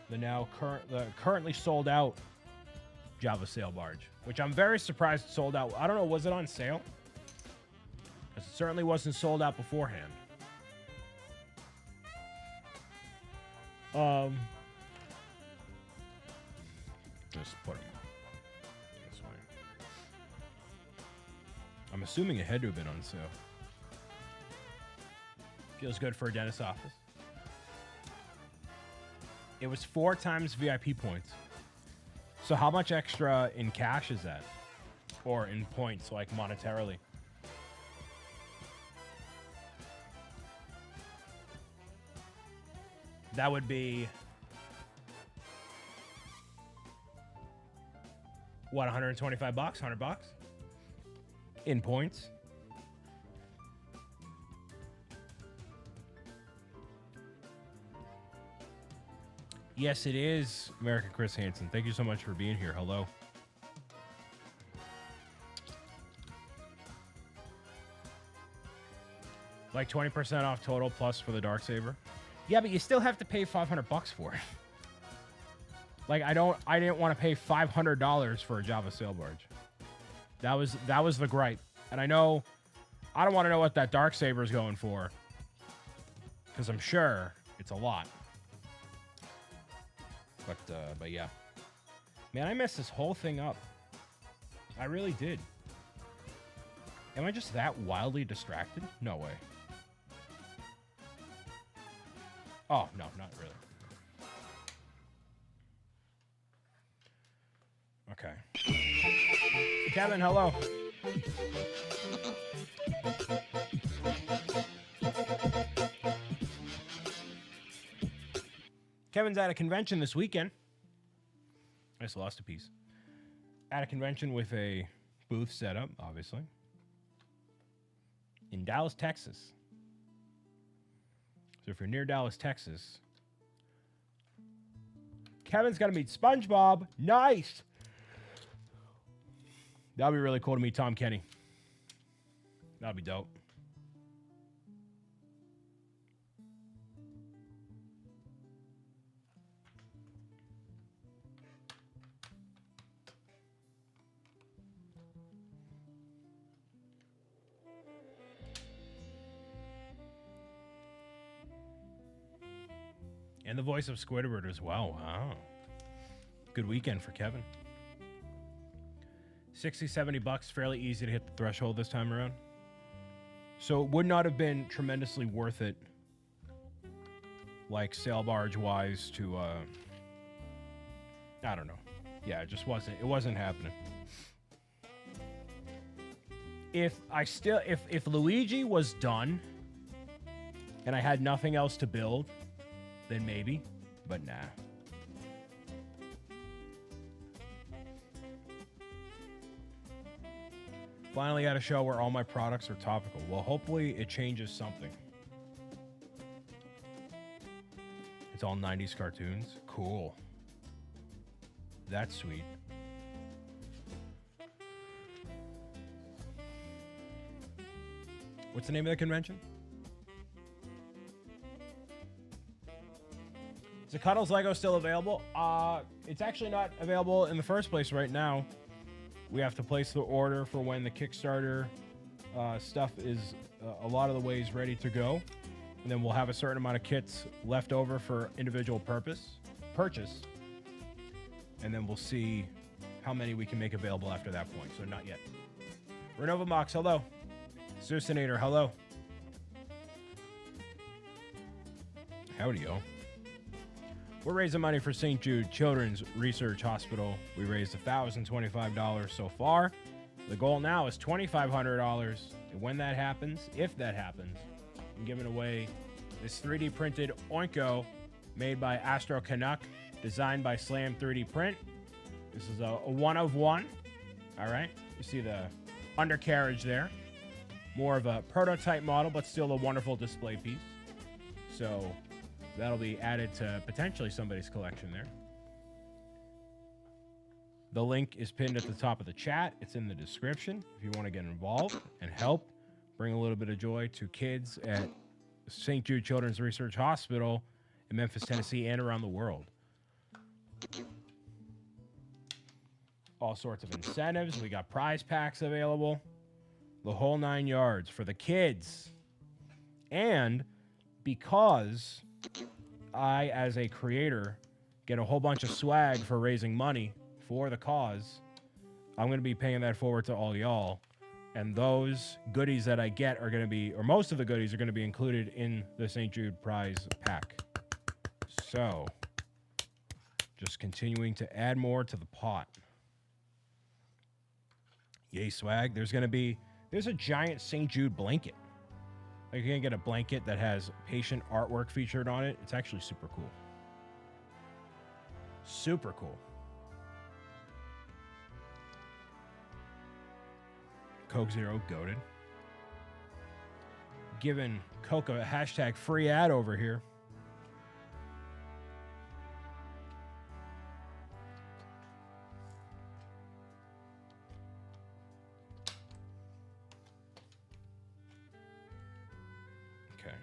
The currently sold out Java Sail barge, which I'm very surprised it sold out. I don't know, was it on sale? Because it certainly wasn't sold out beforehand. Just put them this way. I'm assuming it had to have been on sale. Feels good for a dentist's office. It was 4 times VIP points. So how much extra in cash is that? Or in points, like monetarily? That would be... what, 125 bucks? 100 bucks? In points? Yes, it is, American Chris Hansen. Thank you so much for being here. Hello. Like 20% off total plus for the Darksaber. Yeah, but you still have to pay 500 bucks for it. Like I didn't want to pay $500 for a Java Sail barge. That was the gripe. And I know I don't want to know what that Darksaber is going for, because I'm sure it's a lot. But yeah. Man, I messed this whole thing up. I really did. Am I just that wildly distracted? No way. Oh, no, not really. Okay. Kevin, hello. Kevin's at a convention this weekend. I just lost a piece. At a convention with a booth set up, obviously. In Dallas, Texas. So if you're near Dallas, Texas, Kevin's got to meet SpongeBob. Nice. That'll be really cool to meet Tom Kenny. That'll be dope. And the voice of Squidward as well. Wow. Good weekend for Kevin. 60, 70 bucks. Fairly easy to hit the threshold this time around. So it would not have been tremendously worth it, like sail barge wise, to I don't know. Yeah, it just wasn't. It wasn't happening. If Luigi was done and I had nothing else to build, then maybe, but nah. Finally at a show where all my products are topical. Well, hopefully it changes something. It's all 90s cartoons. Cool. That's sweet. What's the name of the convention? Is the Cuddles Lego still available? It's actually not available in the first place right now. We have to place the order for when the Kickstarter stuff is a lot of the ways ready to go. And then we'll have a certain amount of kits left over for individual purchase. And then we'll see how many we can make available after that point. So not yet. Renova Mox, hello. Susinator, hello. Howdy-o. We're raising money for St. Jude Children's Research Hospital. We raised $1,025 so far. The goal now is $2,500. And when that happens, if that happens, I'm giving away this 3D printed Oinko made by Astro Canuck, designed by Slam 3D Print. This is a one of one. All right. You see the undercarriage there. More of a prototype model, but still a wonderful display piece. So that'll be added to potentially somebody's collection there. The link is pinned at the top of the chat. It's in the description if you want to get involved and help bring a little bit of joy to kids at St. Jude Children's Research Hospital in Memphis, Tennessee, and around the world. All sorts of incentives. We got prize packs available. The whole 9 yards for the kids. And because I, as a creator, get a whole bunch of swag for raising money for the cause, I'm going to be paying that forward to all y'all. And those goodies that I get are going to be, or most of the goodies are going to be included in the St. Jude prize pack. So, just continuing to add more to the pot. Yay, swag. There's a giant St. Jude blanket. Like, you're going to get a blanket that has patient artwork featured on it. It's actually super cool. Super cool. Coke Zero goated. Giving Coke a hashtag free ad over here. Okay.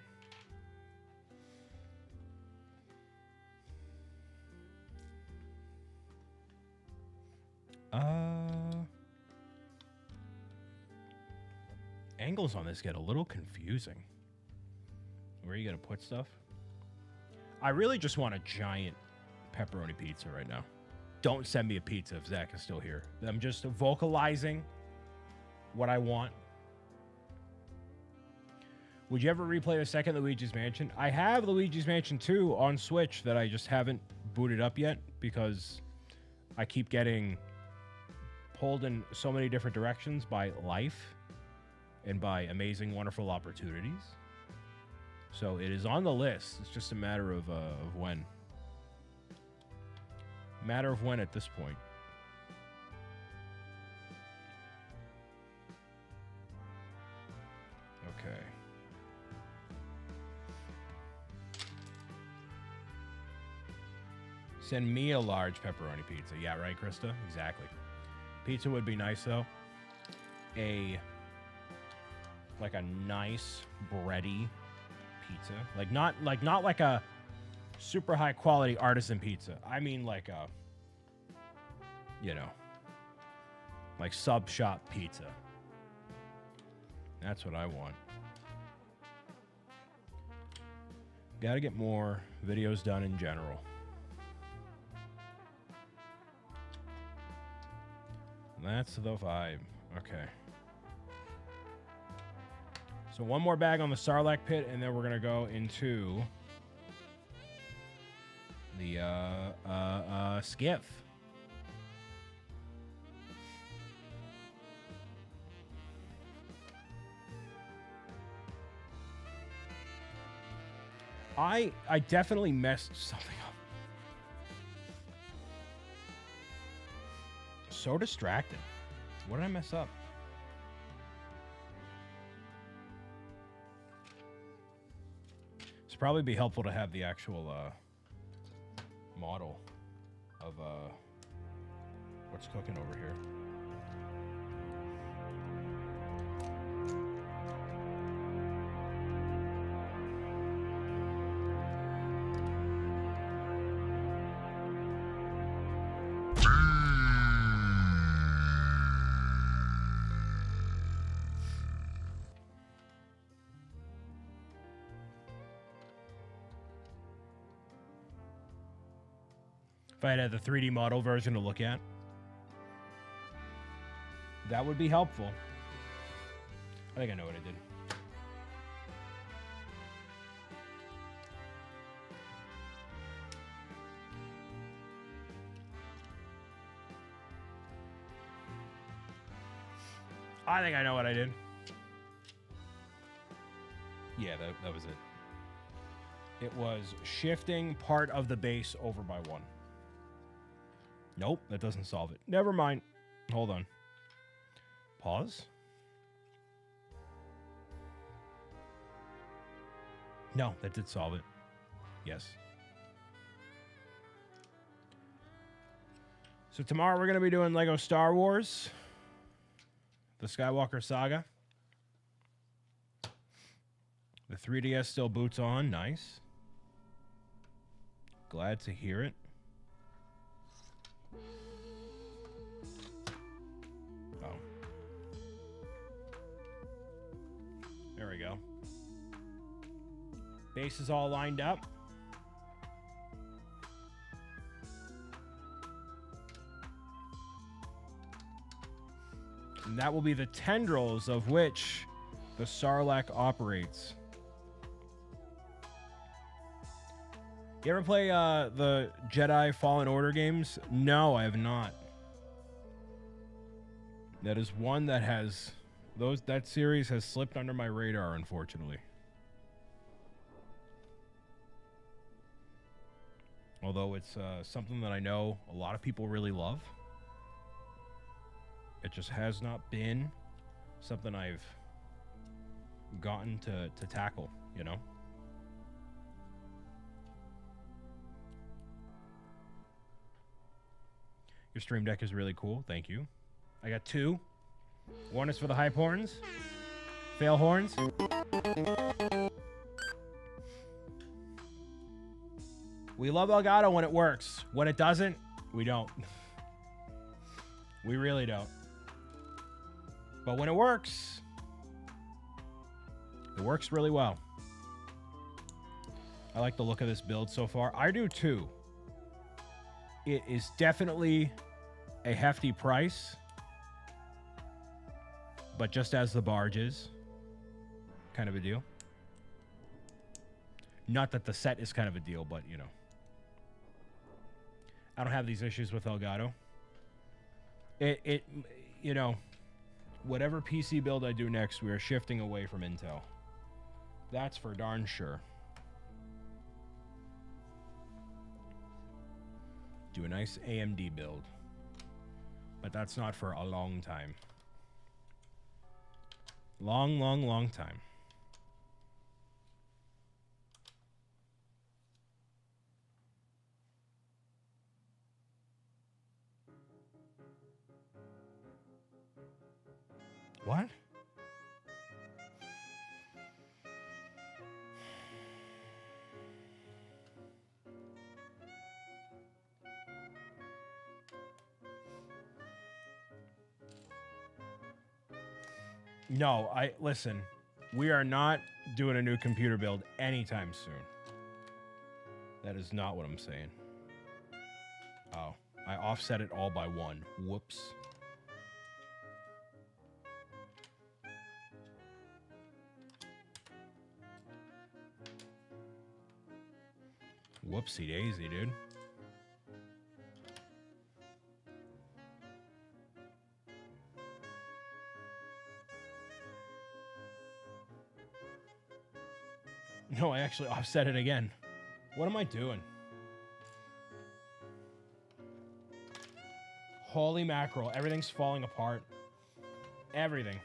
Angles on this get a little confusing. Where are you gonna put stuff? I really just want a giant pepperoni pizza right now. Don't send me a pizza if Zach is still here. I'm just vocalizing what I want. Would you ever replay the second Luigi's Mansion? I have Luigi's Mansion 2 on Switch that I just haven't booted up yet because I keep getting pulled in so many different directions by life and by amazing, wonderful opportunities. So it is on the list. It's just a matter of when. Matter of when at this point. Okay. Send me a large pepperoni pizza. Yeah, right, Krista? Exactly. Pizza would be nice, though. Like a nice bready pizza. Not like a super high quality artisan pizza. I mean like a, like sub shop pizza. That's what I want. Gotta get more videos done in general. That's the vibe. Okay. So one more bag on the Sarlacc Pit, and then we're going to go into the skiff. I definitely messed something up. So distracted. What did I mess up? It's probably be helpful to have the actual model of what's cooking over here. If I had the 3D model version to look at, that would be helpful. I think I know what I did. I think I know what I did. Yeah, that was it. It was shifting part of the base over by 1. Nope, that doesn't solve it. Never mind. Hold on. Pause. No, that did solve it. Yes. So tomorrow we're going to be doing Lego Star Wars. The Skywalker Saga. The 3DS still boots on. Nice. Glad to hear it. Oh. There we go. Base is all lined up. And that will be the tendrils of which the Sarlacc operates. You ever play the Jedi Fallen Order games? No, I have not. That is one that has that series has slipped under my radar, unfortunately. Although it's something that I know a lot of people really love. It just has not been something I've gotten to tackle, you know? Your stream deck is really cool. Thank you. I got 2. One is for the hype horns. Fail horns. We love Elgato when it works. When it doesn't, we don't. We really don't. But when it works really well. I like the look of this build so far. I do too. It is definitely a hefty price, but just as the barge is, kind of a deal. Not that the set is kind of a deal, but you know. I don't have these issues with Elgato. It you know, whatever PC build I do next, we are shifting away from Intel. That's for darn sure. Do a nice AMD build. But that's not for a long time. Long, long, long time. What? No, listen. We are not doing a new computer build anytime soon. That is not what I'm saying. Oh, I offset it all by 1. Whoops. Whoopsie daisy, dude. No, I actually offset it again. What am I doing? Holy mackerel. Everything's falling apart. Everything.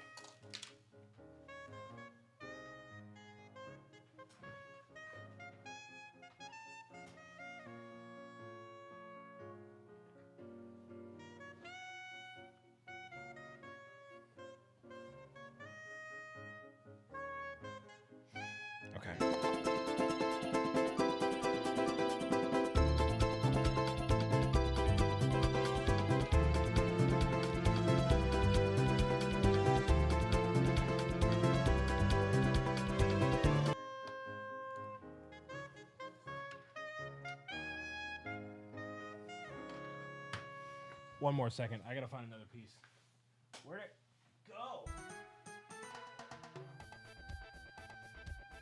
One more second. I gotta find another piece. Where'd it go?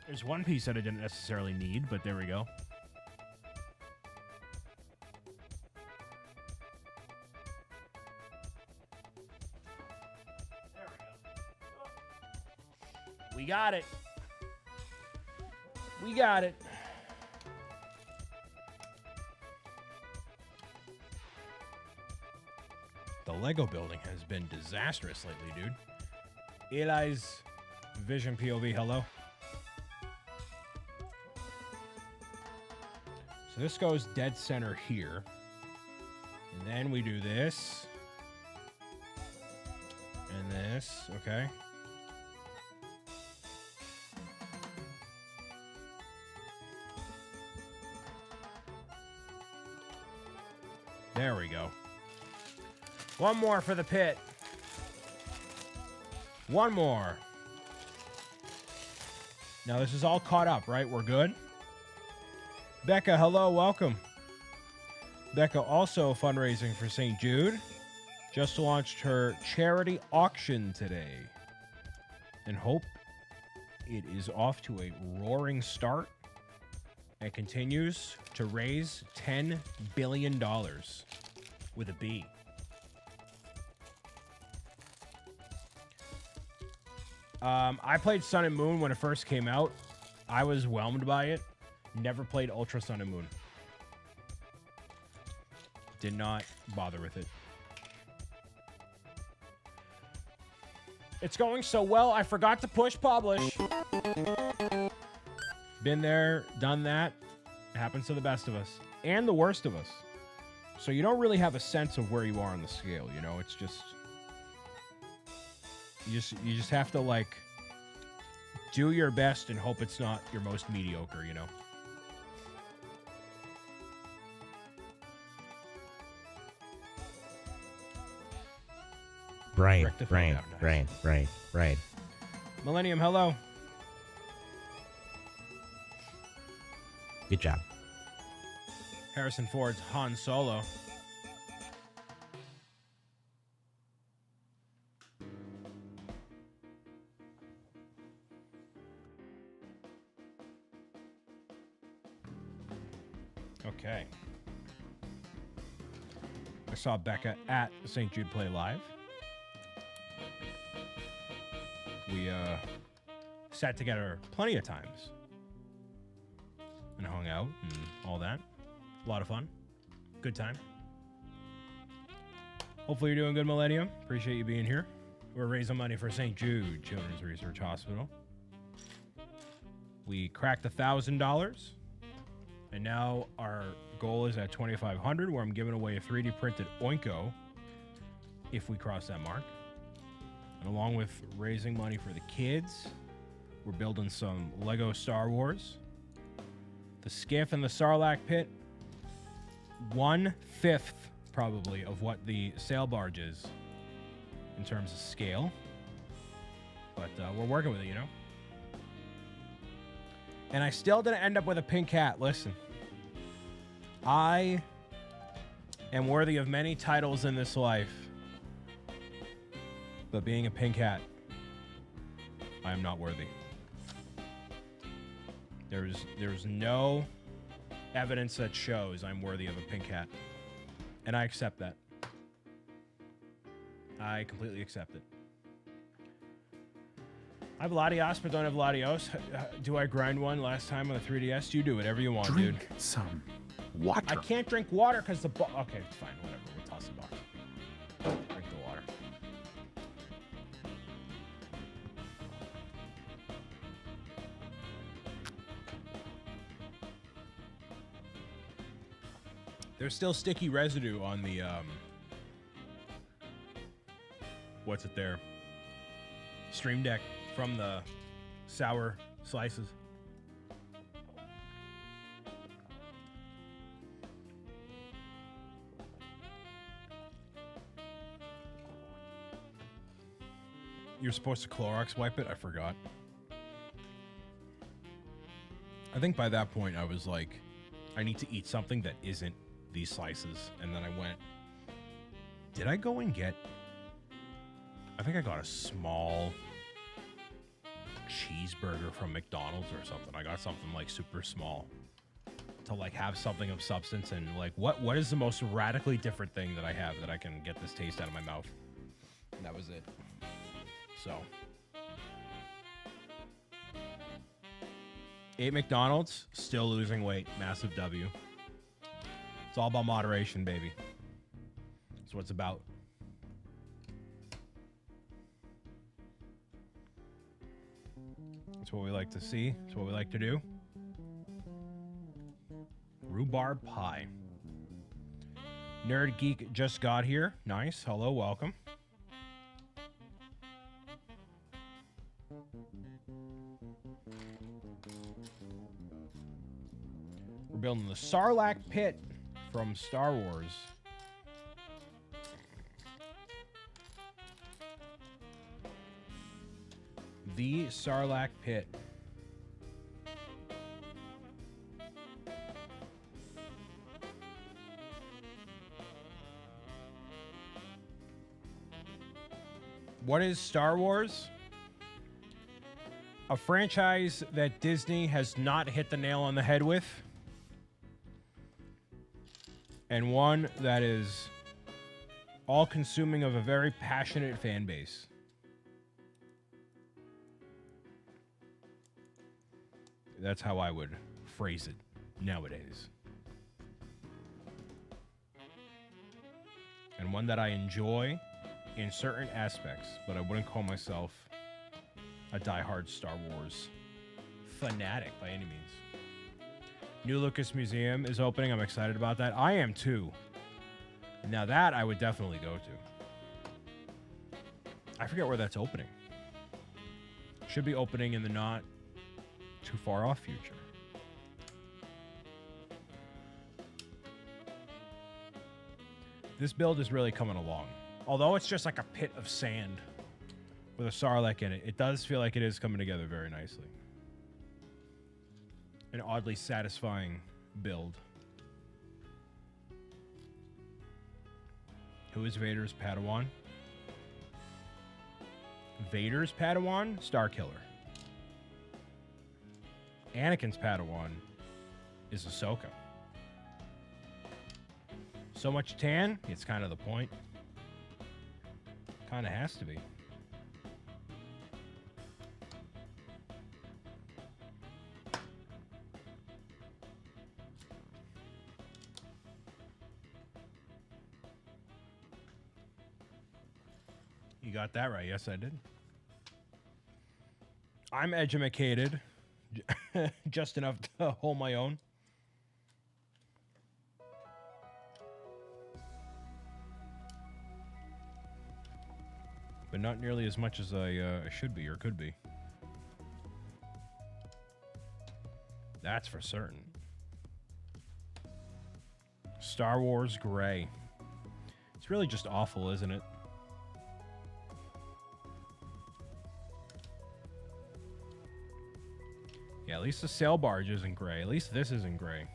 There's one piece that I didn't necessarily need, but there we go. There we go. We got it. We got it. The Lego building has been disastrous lately, dude. Eli's Vision POV, hello. So this goes dead center here. And then we do this. And this, okay. There we go. One more for the pit. One more. Now this is all caught up, right? We're good? Becca, hello, welcome. Becca also fundraising for St. Jude. Just launched her charity auction today. And hope it is off to a roaring start and continues to raise $10 billion with a B. I played Sun and Moon when it first came out. I was whelmed by it. Never played Ultra Sun and Moon. Did not bother with it. It's going so well, I forgot to push publish. Been there, done that. It happens to the best of us. And the worst of us. So you don't really have a sense of where you are on the scale, you know? It's just... You just have to, like, do your best and hope it's not your most mediocre, you know? Right. Millennium, hello. Good job. Harrison Ford's Han Solo. Okay. I saw Becca at St. Jude Play Live. We sat together plenty of times and hung out and all that. A lot of fun. Good time. Hopefully you're doing good, Millennium. Appreciate you being here. We're raising money for St. Jude Children's Research Hospital. We cracked $1,000. And now our goal is at $2,500, where I'm giving away a 3D printed Oinko if we cross that mark. And along with raising money for the kids, we're building some Lego Star Wars. The skiff and the Sarlacc Pit, 1/5 probably of what the sail barge is in terms of scale. But we're working with it, you know? And I still didn't end up with a pink hat. Listen, I am worthy of many titles in this life, but being a pink hat, I am not worthy. There's no evidence that shows I'm worthy of a pink hat, and I accept that. I completely accept it. I have Latios, but don't have Latios. Do I grind one last time on the 3DS? You do whatever you want, dude. Drink some water. I can't drink water because the box... Okay, it's fine. Whatever. We'll toss the box. Drink the water. There's still sticky residue on the... What's it there? Stream Deck from the sour slices. You're supposed to Clorox wipe it? I forgot. I think by that point I was like, I need to eat something that isn't these slices. And then I went, did I go and get... I think I got a small cheeseburger from McDonald's or something. I got something like super small to like have something of substance, and like what is the most radically different thing that I have that I can get this taste out of my mouth? And that was it. So Ate McDonald's, still losing weight. Massive W. It's all about moderation, baby. That's what it's about. That's what we like to see. That's what we like to do. Rhubarb pie. Nerd Geek just got here. Nice. Hello, welcome. We're building the Sarlacc Pit from Star Wars. The Sarlacc Pit. What is Star Wars? A franchise that Disney has not hit the nail on the head with. And one that is all-consuming of a very passionate fan base. That's how I would phrase it nowadays. And one that I enjoy in certain aspects, but I wouldn't call myself a diehard Star Wars fanatic by any means. New Lucas Museum is opening. I'm excited about that. I am too. Now that I would definitely go to. I forget where that's opening. Should be opening in the not too far off future. This build is really coming along. Although it's just like a pit of sand with a Sarlacc in it, it does feel like it is coming together very nicely. An oddly satisfying build. Who is Vader's Padawan? Vader's Padawan? Starkiller. Anakin's Padawan is Ahsoka. So much tan, it's kind of the point. Kind of has to be. You got that right. Yes, I did. I'm educated. Just enough to hold my own. But not nearly as much as I should be or could be. That's for certain. Star Wars Gray. It's really just awful, isn't it? Yeah, at least the sail barge isn't gray. At least this isn't gray.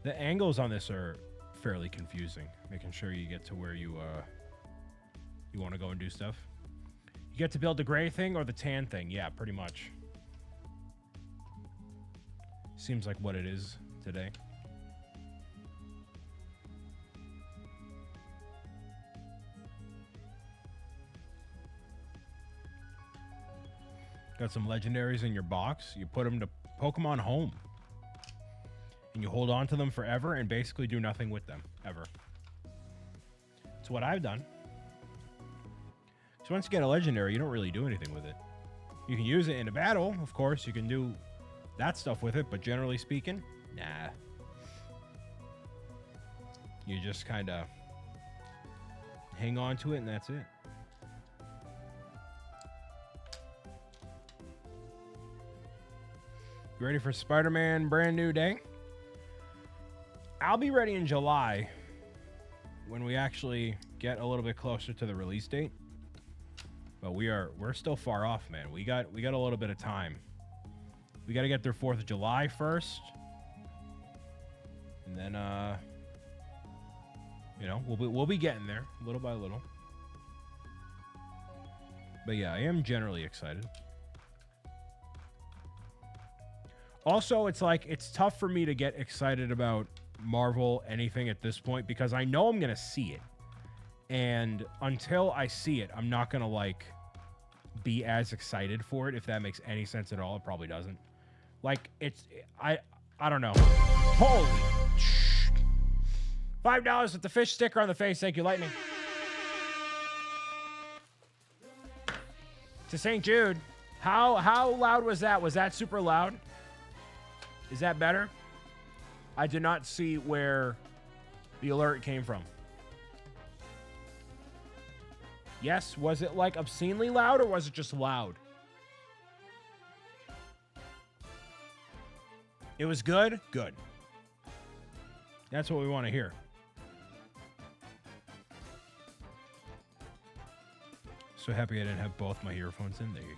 The angles on this are fairly confusing, making sure you get to where you want to go and do stuff. You get to build the gray thing or the tan thing. Yeah, pretty much. Seems like what it is today. Got some legendaries in your box. You put them to Pokemon Home. And you hold on to them forever and basically do nothing with them, ever. That's what I've done. So once you get a legendary, you don't really do anything with it. You can use it in a battle, of course. You can do that stuff with it, but generally speaking, nah. You just kind of hang on to it and that's it. You ready for Spider-Man Brand New Day? I'll be ready in July when we actually get a little bit closer to the release date. But we're still far off, man. We got a little bit of time. We got to get through 4th of July first. And then you know, we'll be getting there little by little. But yeah, I am generally excited. Also, it's like it's tough for me to get excited about marvel anything at this point because I know I'm gonna see it, and until I see it, I'm not gonna like be as excited for it. If that makes any sense at all, it probably doesn't. Like I don't know. Holy $5 with the fish sticker on the face. Thank you, Lightning. To St. Jude. How loud was that? Was that super loud? Is that better? I did not see where the alert came from. Yes, was it like obscenely loud or was it just loud? It was good? Good. That's what we want to hear. So happy I didn't have both my earphones in. There you go.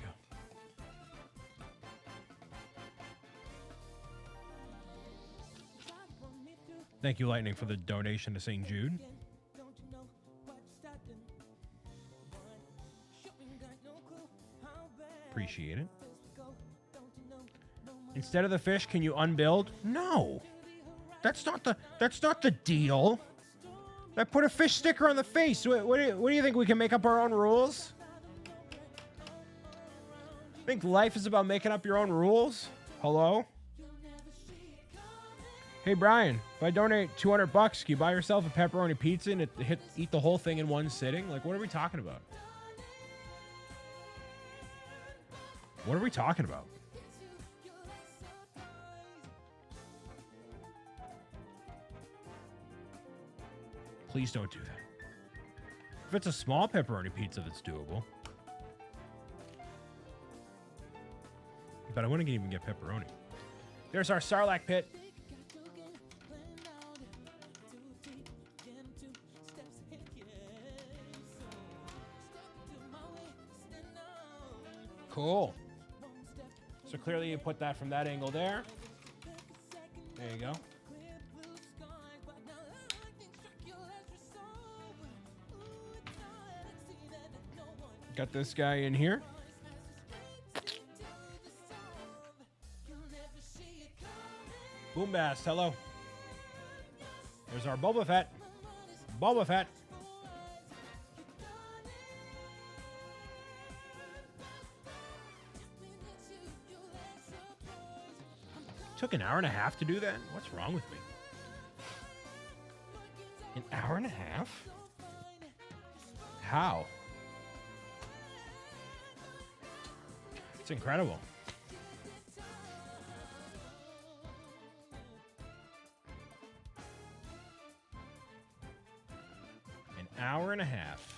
Thank you, Lightning, for the donation to St. Jude. Appreciate it. Instead of the fish, can you unbuild? No. That's not the deal. I put a fish sticker on the face. What do you think? We can make up our own rules? Think life is about making up your own rules? Hello? Hey, Brian, if I donate $200, can you buy yourself a pepperoni pizza and eat the whole thing in one sitting? Like, what are we talking about? What are we talking about? Please don't do that. If it's a small pepperoni pizza, that's doable. But I wouldn't even get pepperoni. There's our Sarlacc Pit. Cool. So clearly you put that from that angle there. There you go. Got this guy in here. Boombast, hello. There's our Boba Fett. Boba Fett. Took an hour and a half to do that? What's wrong with me? An hour and a half? How? It's incredible. An hour and a half.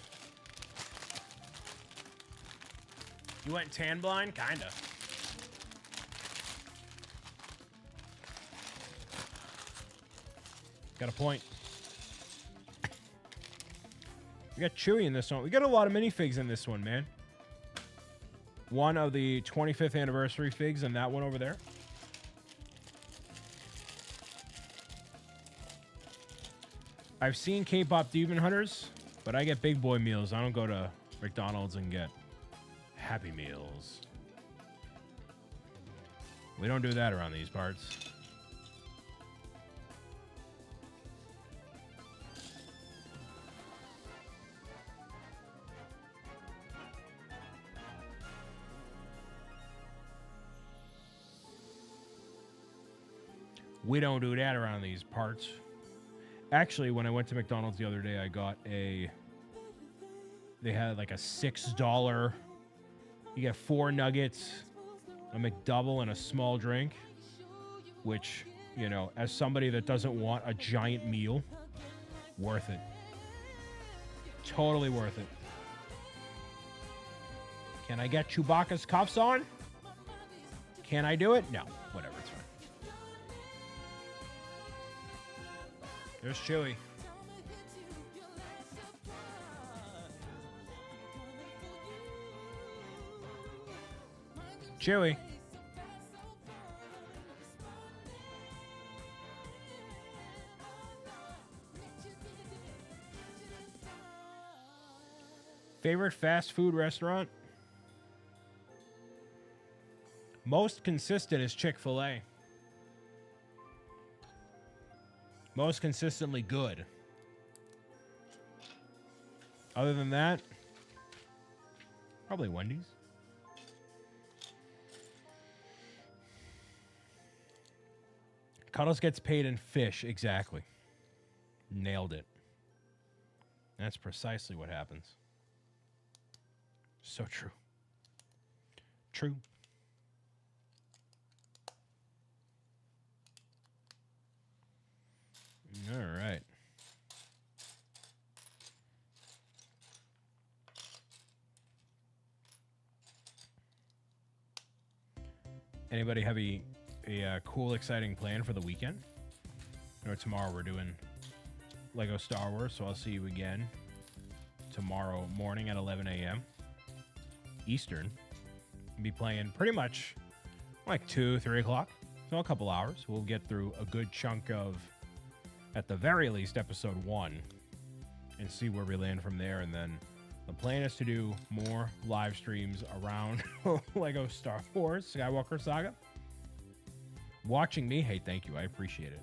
You went tan blind? Kinda. Got a point. We got Chewie in this one. We got a lot of minifigs in this one, man. One of the 25th anniversary figs and that one over there. I've seen K-pop Demon Hunters, but I get big boy meals. I don't go to McDonald's and get Happy Meals. We don't do that around these parts. We don't do that around these parts. Actually, when I went to McDonald's the other day, I got they had like a $6. You get 4 nuggets, a McDouble, and a small drink. Which, you know, as somebody that doesn't want a giant meal, worth it. Totally worth it. Can I get Chewbacca's cuffs on? Can I do it? No. Whatever, it's fine. There's Chewie. Chewie. Favorite fast food restaurant? Most consistent is Chick-fil-A. Most consistently good. Other than that, probably Wendy's. Cuddles gets paid in fish. Exactly. Nailed it. That's precisely what happens. So true. True. All right. Anybody have a cool, exciting plan for the weekend? You know, tomorrow we're doing Lego Star Wars, so I'll see you again tomorrow morning at 11 a.m. Eastern. We'll be playing pretty much like 2, 3 o'clock. So a couple hours. We'll get through a good chunk of, at the very least, episode 1 and see where we land from there. And then the plan is to do more live streams around Lego Star Wars Skywalker Saga. Watching me, hey, thank you. I appreciate it.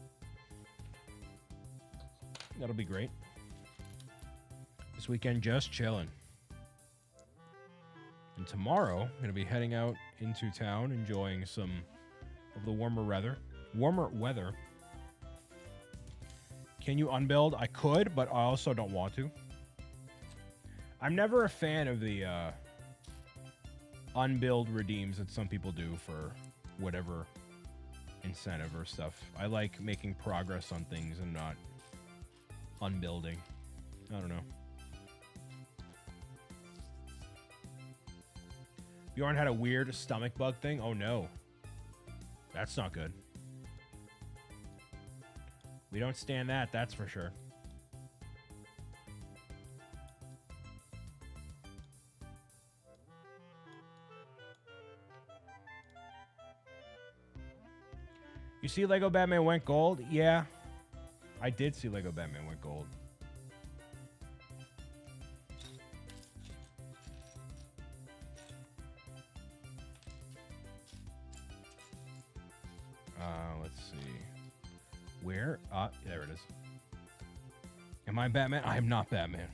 That'll be great. This weekend, just chilling. And tomorrow, I'm going to be heading out into town, enjoying some of the warmer weather. Can you unbuild? I could, but I also don't want to. I'm never a fan of the unbuild redeems that some people do for whatever incentive or stuff. I like making progress on things and not unbuilding. I don't know. Bjorn had a weird stomach bug thing. Oh no. That's not good. We don't stand that, that's for sure. You see Lego Batman Went Gold? Yeah. I did see Lego Batman Went Gold. Let's see. Where? There it is. Am I Batman? I am not Batman.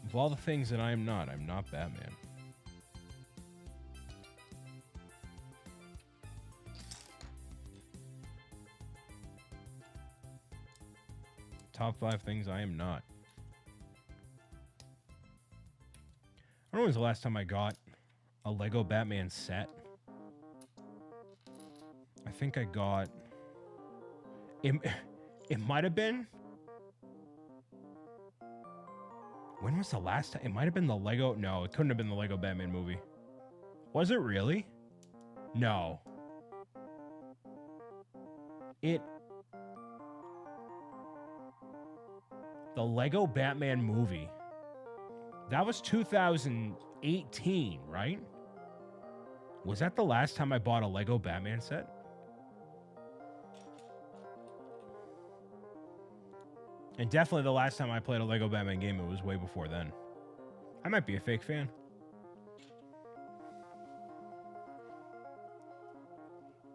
Of all the things that I'm not Batman. Top 5 things I am not. I don't know when was the last time I got a Lego Batman set. I think I got... It might have been... When was the last time? It might have been the Lego... No, it couldn't have been the Lego Batman movie. Was it really? No. The Lego Batman movie. That was 2018, right? Was that the last time I bought a Lego Batman set? And definitely the last time I played a Lego Batman game, it was way before then. I might be a fake fan.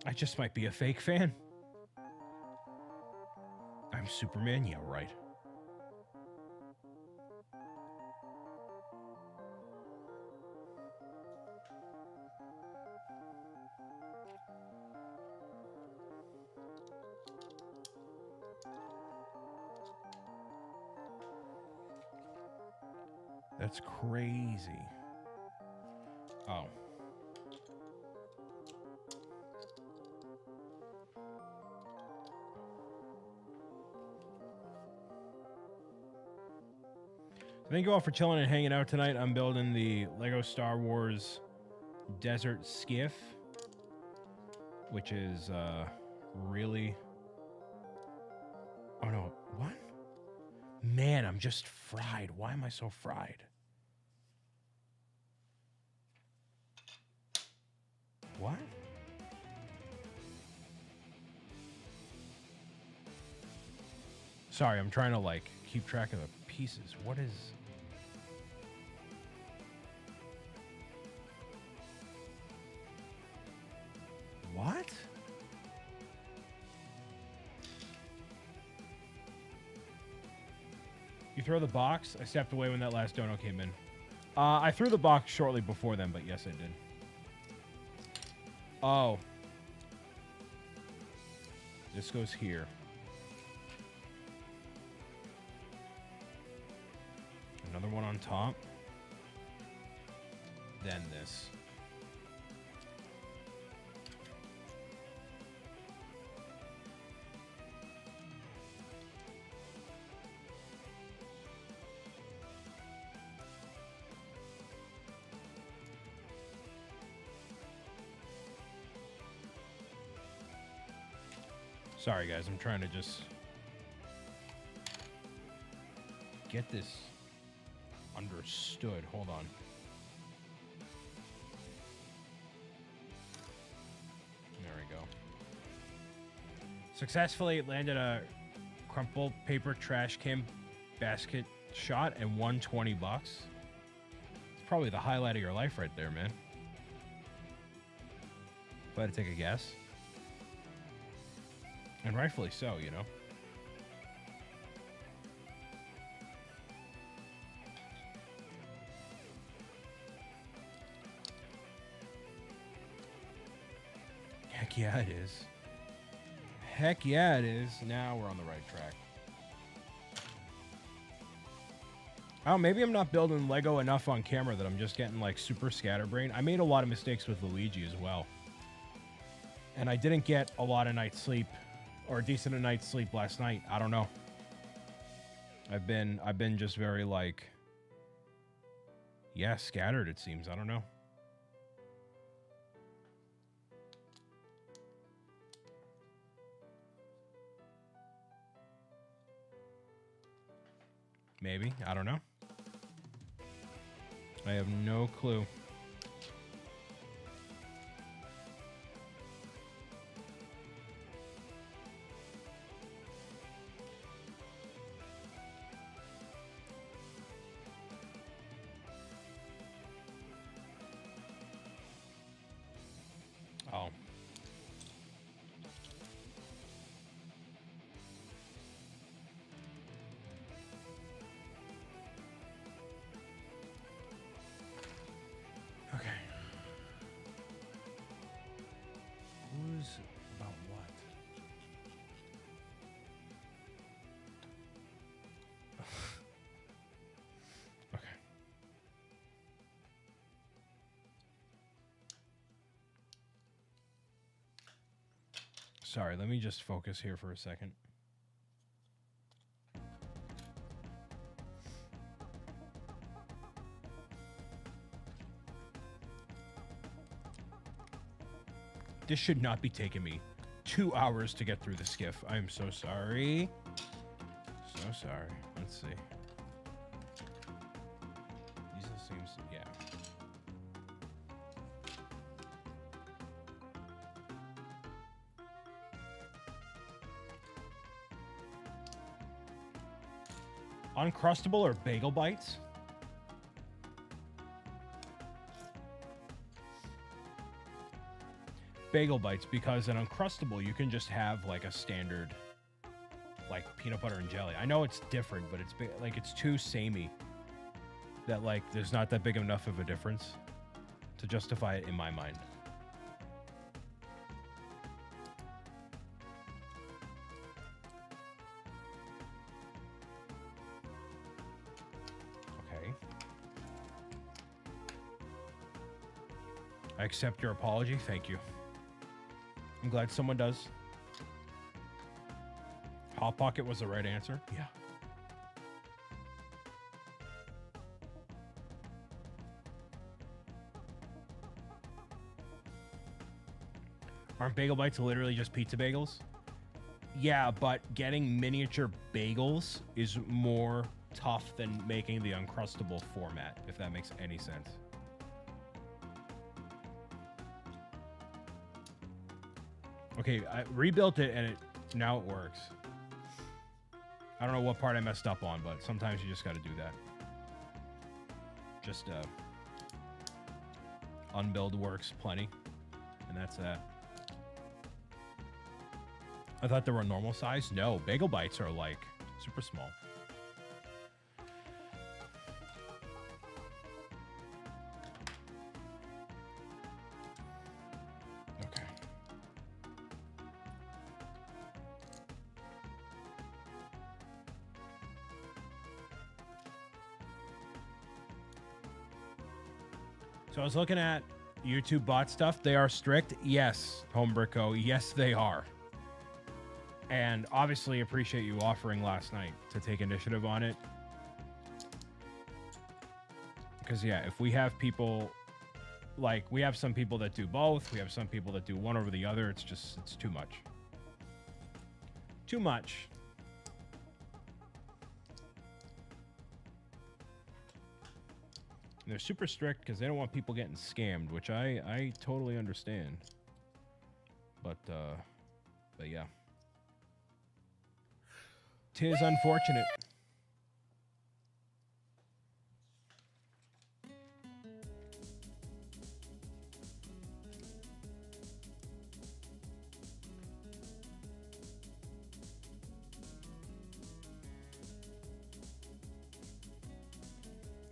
I just might be a fake fan. I'm Superman? Yeah, right. That's crazy. Oh. Thank you all for chilling and hanging out tonight. I'm building the Lego Star Wars Desert Skiff, which is really... Oh no, what? Man, I'm just fried. Why am I so fried? What? Sorry, I'm trying to like keep track of the pieces. What is... What? You throw the box? I stepped away when that last dono came in. I threw the box shortly before then, but yes, I did. Oh. This goes here. Another one on top. Then this. Sorry, guys. I'm trying to just get this understood. Hold on. There we go. Successfully landed a crumpled paper trash can basket shot and won 20 bucks. It's probably the highlight of your life right there, man. If I had to take a guess. And rightfully so, you know. Heck yeah, it is. Heck yeah, it is. Now we're on the right track. Oh, maybe I'm not building Lego enough on camera that I'm just getting like super scatterbrained. I made a lot of mistakes with Luigi as well. And I didn't get a lot of night's sleep. Or a decent night's sleep last night. I don't know. I've been just very like, yeah, scattered it seems. I don't know. Maybe. I don't know. I have no clue. Oh. Okay. Who's about what? Okay. Sorry, let me just focus here for a second. This should not be taking me 2 hours to get through the skiff. I'm so sorry. So sorry. Let's see. These seems, yeah. Uncrustable or bagel bites? Bagel bites, because an Uncrustable you can just have like a standard like peanut butter and jelly. I know it's different, but it's like it's too samey that like there's not that big enough of a difference to justify it in my mind. I accept your apology. Thank you. I'm glad someone does. Hot Pocket was the right answer. Yeah. Aren't bagel bites literally just pizza bagels? Yeah, but getting miniature bagels is more tough than making the Uncrustable format, if that makes any sense. Okay, I rebuilt it and now it works. I don't know what part I messed up on, but sometimes you just got to do that. Just unbuild works plenty, and that's that. I thought they were normal size. No, bagel bites are like super small. So I was looking at YouTube bot stuff. They are strict. Yes, Homebricko. Yes, they are. And obviously appreciate you offering last night to take initiative on it. Because, yeah, if we have people, like, we have some people that do both. We have some people that do one over the other. It's just, it's too much. Too much. And they're super strict because they don't want people getting scammed, which I totally understand. But yeah. 'Tis unfortunate.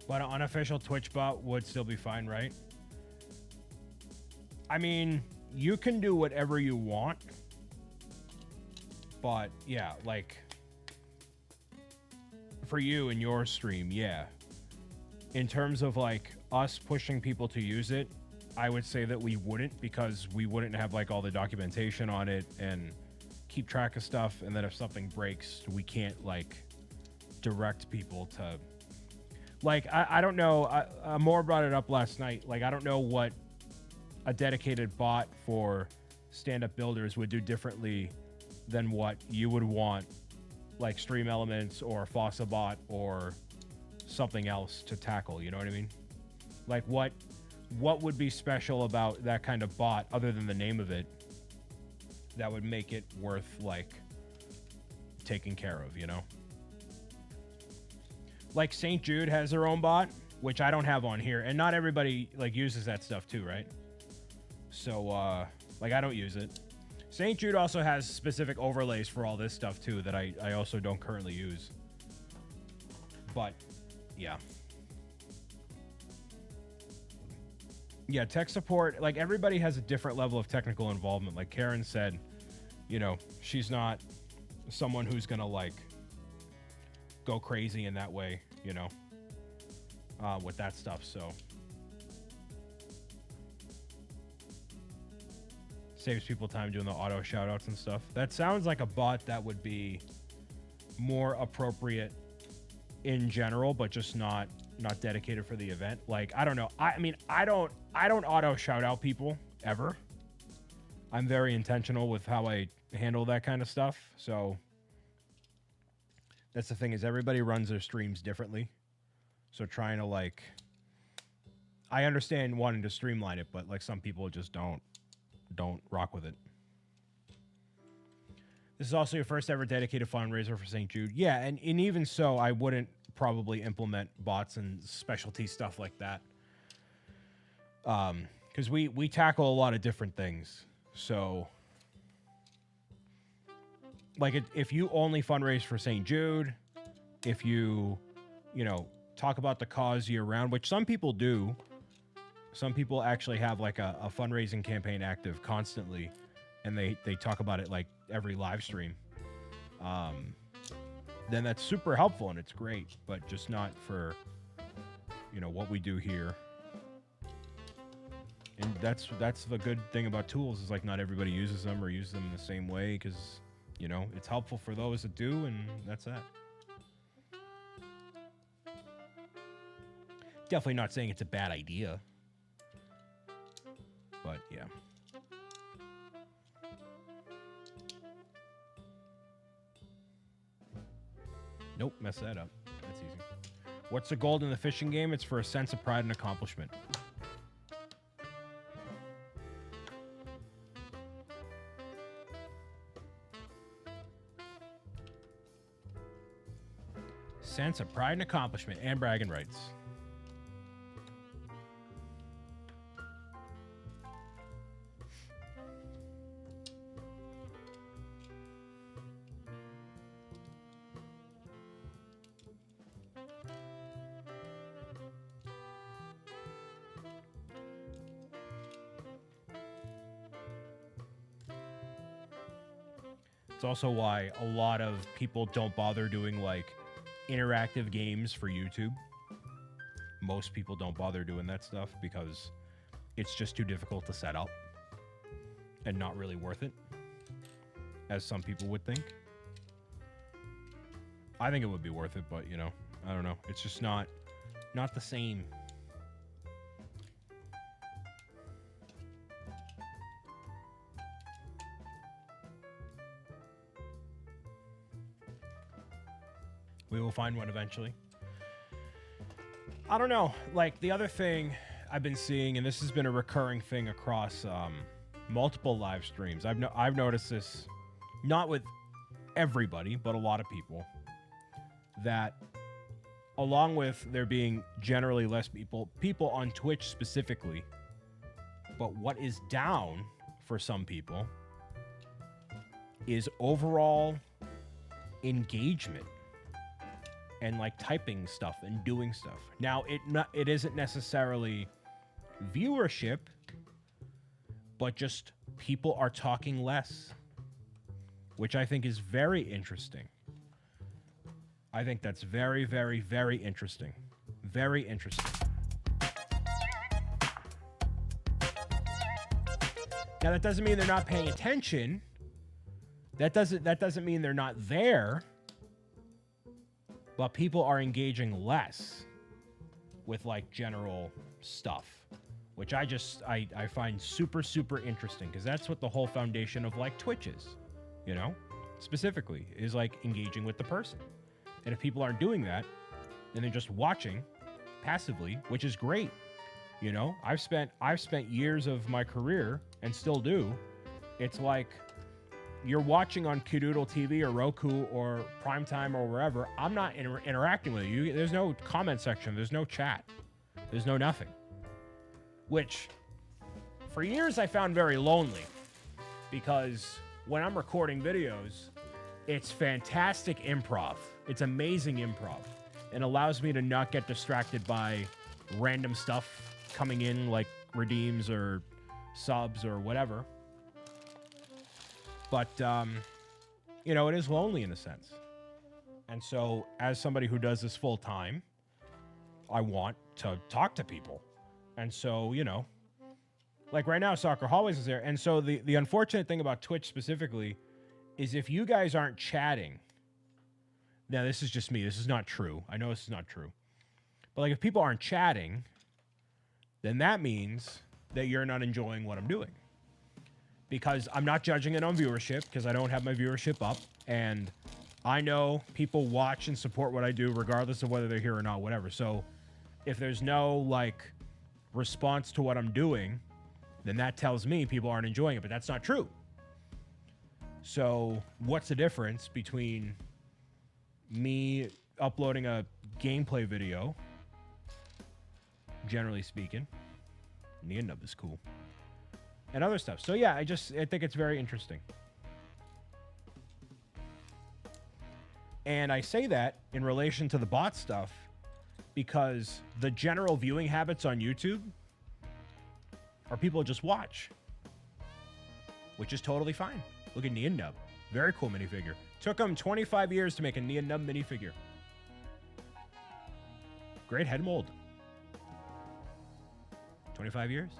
But an unofficial Twitch bot would still be fine, right? I mean, you can do whatever you want. But, yeah, like, for you and your stream, yeah. In terms of, like, us pushing people to use it, I would say that we wouldn't, because we wouldn't have, like, all the documentation on it and keep track of stuff. And then if something breaks, we can't, like, direct people to... Like, I don't know. Moore brought it up last night. Like, I don't know what a dedicated bot for stand-up builders would do differently than what you would want, like Stream Elements or Fossa bot or something else to tackle. You know what I mean? Like, what would be special about that kind of bot other than the name of it that would make it worth, like, taking care of, you know? Like St. Jude has their own bot, which I don't have on here, and not everybody like uses that stuff too, right? So like I don't use it. St. Jude also has specific overlays for all this stuff too that I also don't currently use. But yeah. Yeah, tech support, like everybody has a different level of technical involvement. Like Karen said, you know, she's not someone who's gonna like go crazy in that way, you know, with that stuff. So saves people time doing the auto shout outs and stuff. That sounds like a bot that would be more appropriate in general, but just not dedicated for the event. Like, I don't know. I mean, I don't auto shout out people ever. I'm very intentional with how I handle that kind of stuff. So that's the thing, is everybody runs their streams differently. So trying to, like, I understand wanting to streamline it, but like some people just don't rock with it. This is also your first ever dedicated fundraiser for St. Jude. Yeah, and even so, I wouldn't probably implement bots and specialty stuff like that. Because we tackle a lot of different things. So like, if you only fundraise for St. Jude, if you know, talk about the cause year round, which some people do. Some people actually have like a fundraising campaign active constantly, and they talk about it like every live stream. Then that's super helpful and it's great, but just not for, you know, what we do here. And that's the good thing about tools, is like not everybody uses them or uses them in the same way, because, you know, it's helpful for those that do, and that's that. Definitely not saying it's a bad idea. But, yeah. Nope, mess that up. That's easy. What's the goal in the fishing game? It's for a sense of pride and accomplishment. Sense of pride and accomplishment, and bragging rights. It's also why a lot of people don't bother doing like interactive games for YouTube, most people don't bother doing that stuff because it's just too difficult to set up and not really worth it, as some people would think. I think it would be worth it, but, you know, I don't know. It's just not the same. We will find one eventually. I don't know. Like, the other thing I've been seeing, and this has been a recurring thing across multiple live streams. I've noticed this, not with everybody, but a lot of people, that along with there being generally less people on Twitch specifically, but what is down for some people is overall engagement and like typing stuff and doing stuff. Now, it isn't necessarily viewership, but just people are talking less, which I think is very interesting. I think that's very, very, very interesting. Very interesting. Now, that doesn't mean they're not paying attention. That doesn't mean they're not there. But people are engaging less with like general stuff, which I find super, super interesting, because that's what the whole foundation of like Twitch is, you know, specifically is like engaging with the person. And if people aren't doing that, then they're just watching passively, which is great. You know, I've spent years of my career, and still do. It's like you're watching on Kidoodle TV or Roku or Primetime or wherever. I'm not interacting with you. There's no comment section. There's no chat. There's no nothing. Which, for years, I found very lonely, because when I'm recording videos, it's fantastic improv. It's amazing improv, and allows me to not get distracted by random stuff coming in, like redeems or subs or whatever. But, you know, it is lonely in a sense. And so, as somebody who does this full time, I want to talk to people. And so, you know, like right now, Soccer Hallways is there. And so the unfortunate thing about Twitch specifically is if you guys aren't chatting, now this is just me, this is not true. I know this is not true. But like if people aren't chatting, then that means that you're not enjoying what I'm doing. Because I'm not judging it on viewership, because I don't have my viewership up. And I know people watch and support what I do regardless of whether they're here or not, whatever. So if there's no like response to what I'm doing, then that tells me people aren't enjoying it, but that's not true. So what's the difference between me uploading a gameplay video, generally speaking, Nub is cool, and other stuff. So yeah, I think it's very interesting. And I say that in relation to the bot stuff because the general viewing habits on YouTube are people just watch, which is totally fine. Look at Nub. Very cool minifigure. Took him 25 years to make a Nub minifigure. Great head mold. 25 years?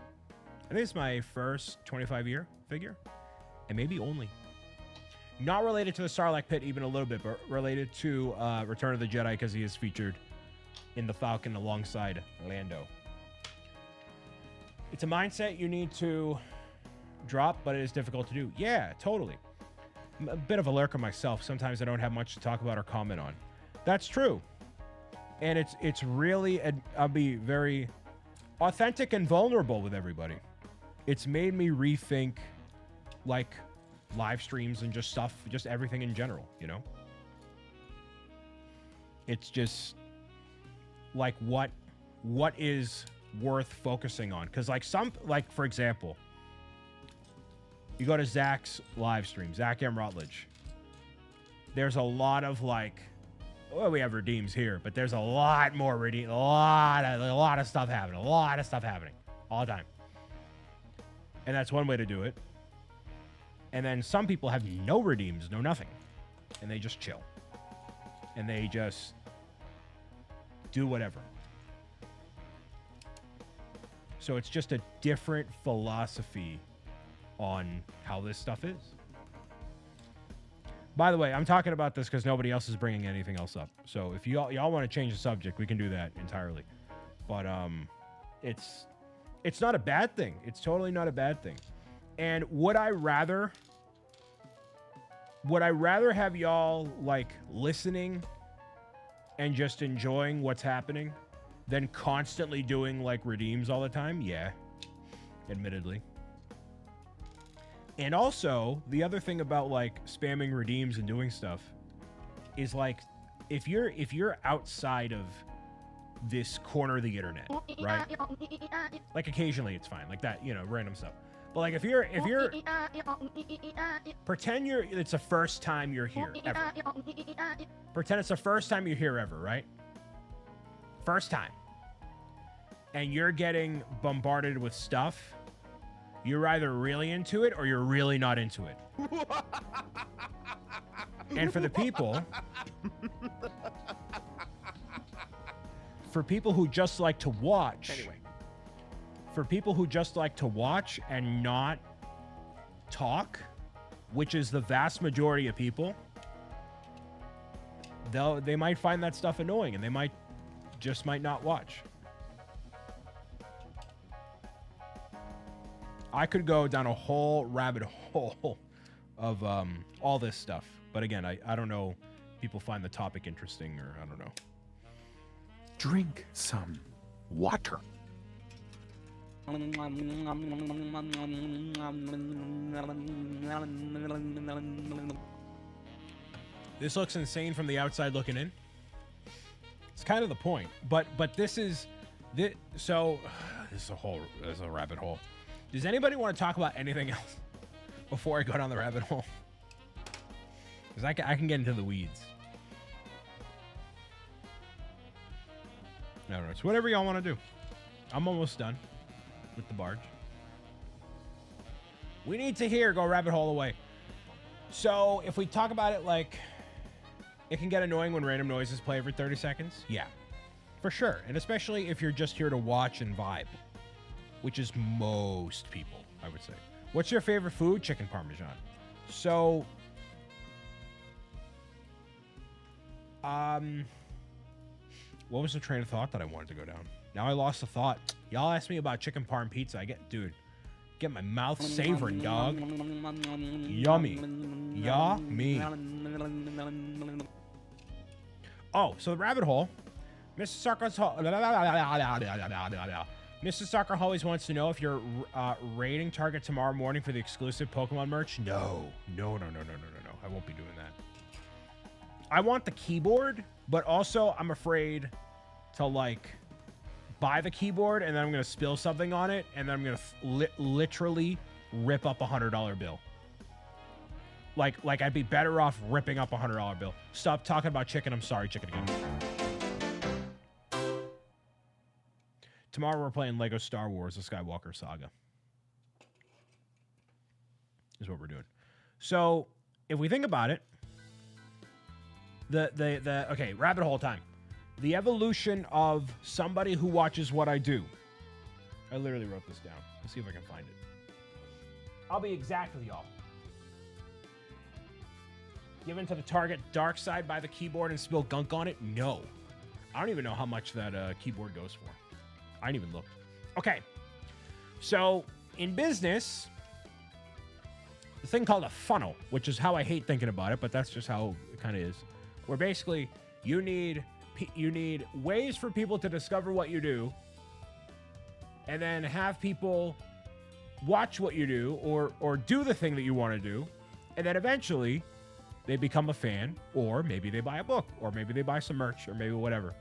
I think it's my first 25-year figure, and maybe only. Not related to the Sarlacc Pit even a little bit, but related to Return of the Jedi, because he is featured in the Falcon alongside Lando. It's a mindset you need to drop, but it is difficult to do. Yeah, totally. I'm a bit of a lurker myself. Sometimes I don't have much to talk about or comment on. That's true. And it's really, I'll be very authentic and vulnerable with everybody. It's made me rethink, like, live streams and just stuff, just everything in general, you know? It's just, like, what is worth focusing on? Because, like, for example, you go to Zach's live stream, Zach M. Rutledge. There's a lot of, like, well, we have redeems here, but there's a lot more a lot of stuff happening, all the time. And that's one way to do it. And then some people have no redeems, no nothing, and they just chill, and they just do whatever. So it's just a different philosophy on how this stuff is. By the way, I'm talking about this because nobody else is bringing anything else up. So if y'all want to change the subject, we can do that entirely. But it's not a bad thing. It's totally not a bad thing. And would I rather have y'all like listening and just enjoying what's happening than constantly doing like redeems all the time? Yeah, admittedly. And also, the other thing about like spamming redeems and doing stuff is like if you're outside of this corner of the internet, right? Like occasionally it's fine, like that, you know, random stuff. But like if you're pretend it's the first time you're here ever. Pretend it's the first time you're here ever, right? First time. And you're getting bombarded with stuff. You're either really into it or you're really not into it. And for the people who just like to watch. Anyway. For people who just like to watch and not talk, which is the vast majority of people, they might find that stuff annoying and they might not watch. I could go down a whole rabbit hole of all this stuff. But again, I don't know. People find the topic interesting, or I don't know. Drink some water. This looks insane from the outside looking in. It's kind of the point. But this is a rabbit hole. Does anybody want to talk about anything else before I go down the rabbit hole? Because I can get into the weeds. I don't know. It's whatever y'all want to do. I'm almost done with the barge. We need to hear go rabbit hole away. So if we talk about it like it can get annoying when random noises play every 30 seconds. Yeah, for sure. And especially if you're just here to watch and vibe, which is most people, I would say. What's your favorite food? Chicken Parmesan. So, what was the train of thought that I wanted to go down? Now I lost the thought. Y'all asked me about chicken parm pizza. Get my mouth savoring, dog. Yummy. Yummy. Oh, so the rabbit hole. Mrs. Sarkar always wants to know if you're raiding Target tomorrow morning for the exclusive Pokemon merch. No. I won't be doing that. I want the keyboard, but also I'm afraid to like buy the keyboard and then I'm gonna spill something on it and then I'm gonna literally rip up $100 bill. Like I'd be better off ripping up $100 bill. Stop talking about chicken. I'm sorry, chicken again. Tomorrow we're playing Lego Star Wars: The Skywalker Saga. Is what we're doing. So if we think about it, okay, rabbit hole time. The evolution of somebody who watches what I do. I literally wrote this down. Let's see if I can find it. I'll be exact with y'all. Give into the Target dark side, buy the keyboard and spill gunk on it? No. I don't even know how much that keyboard goes for. I didn't even look. Okay. So in business, the thing called a funnel, which is how I hate thinking about it, but that's just how it kind of is. Where basically you need ways for people to discover what you do and then have people watch what you do or do the thing that you want to do. And then eventually they become a fan, or maybe they buy a book, or maybe they buy some merch, or maybe whatever.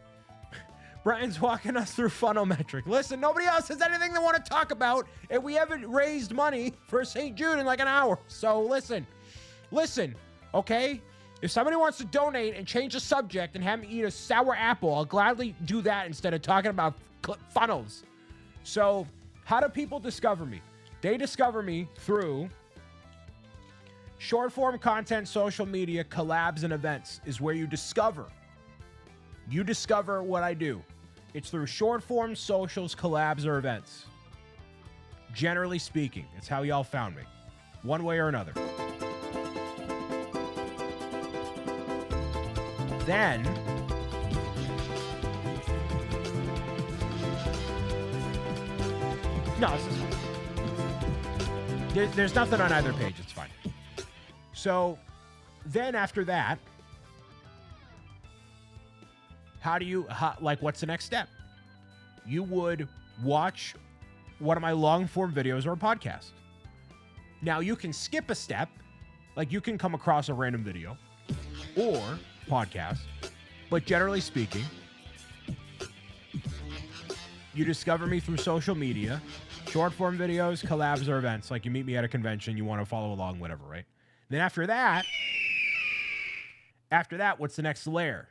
Brian's walking us through funnel metric. Listen, nobody else has anything they want to talk about, and we haven't raised money for St. Jude in like an hour. So listen, okay? If somebody wants to donate and change the subject and have me eat a sour apple, I'll gladly do that instead of talking about funnels. So how do people discover me? They discover me through short form content, social media, collabs, and events is where you discover. You discover what I do. It's through short form, socials, collabs, or events. Generally speaking, it's how y'all found me, one way or another. Then no, this is fine. There's nothing on either page. It's fine. So then after that, what's the next step? You would watch one of my long form videos or a podcast. Now you can skip a step, like you can come across a random video or podcast, but generally speaking, you discover me through social media, short form videos, collabs, or events. Like you meet me at a convention, you want to follow along, whatever, right? Then after that, what's the next layer?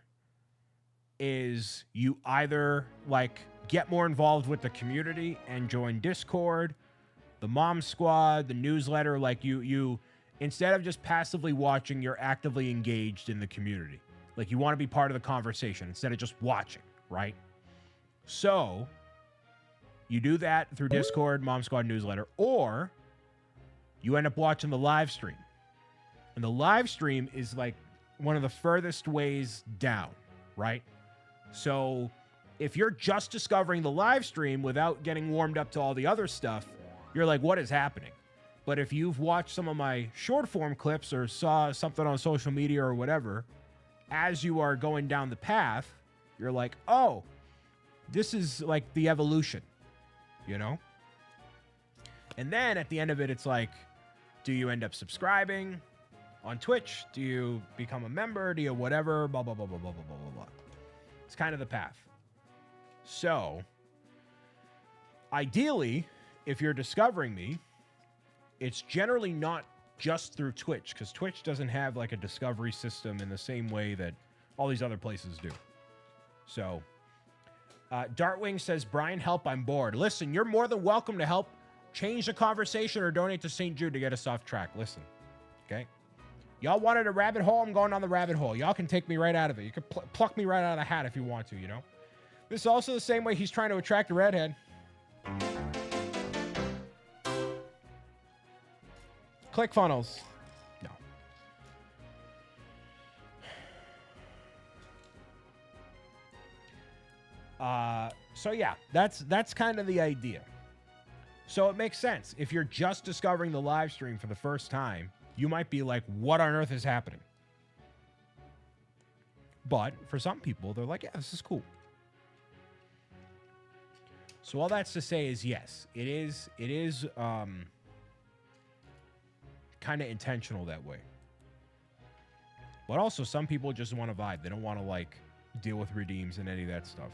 Is you either like get more involved with the community and join Discord, the Mom Squad, the newsletter. Like you instead of just passively watching, you're actively engaged in the community. Like you want to be part of the conversation instead of just watching, right? So you do that through Discord, Mom Squad newsletter, or you end up watching the live stream. And the live stream is like one of the furthest ways down, right? So if you're just discovering the live stream without getting warmed up to all the other stuff, you're like, what is happening? But if you've watched some of my short form clips or saw something on social media or whatever, as you are going down the path, you're like, oh, this is like the evolution, you know? And then at the end of it, it's like, do you end up subscribing on Twitch? Do you become a member? Do you whatever? Blah, blah, blah, blah, blah, blah, blah, blah, blah. It's kind of the path. So, ideally, if you're discovering me, it's generally not just through Twitch, because Twitch doesn't have like a discovery system in the same way that all these other places do. So, Dartwing says, Brian, help, I'm bored. Listen, you're more than welcome to help change the conversation or donate to St. Jude to get us off track. Listen, okay? Y'all wanted a rabbit hole? I'm going on the rabbit hole. Y'all can take me right out of it. You can pluck me right out of the hat if you want to, you know? This is also the same way he's trying to attract a redhead. ClickFunnels. No. So yeah, that's kind of the idea. So it makes sense. If you're just discovering the live stream for the first time, you might be like, what on earth is happening? But for some people, they're like, yeah, this is cool. So all that's to say is yes, it is kind of intentional that way. But also some people just want to vibe. They don't want to like deal with redeems and any of that stuff.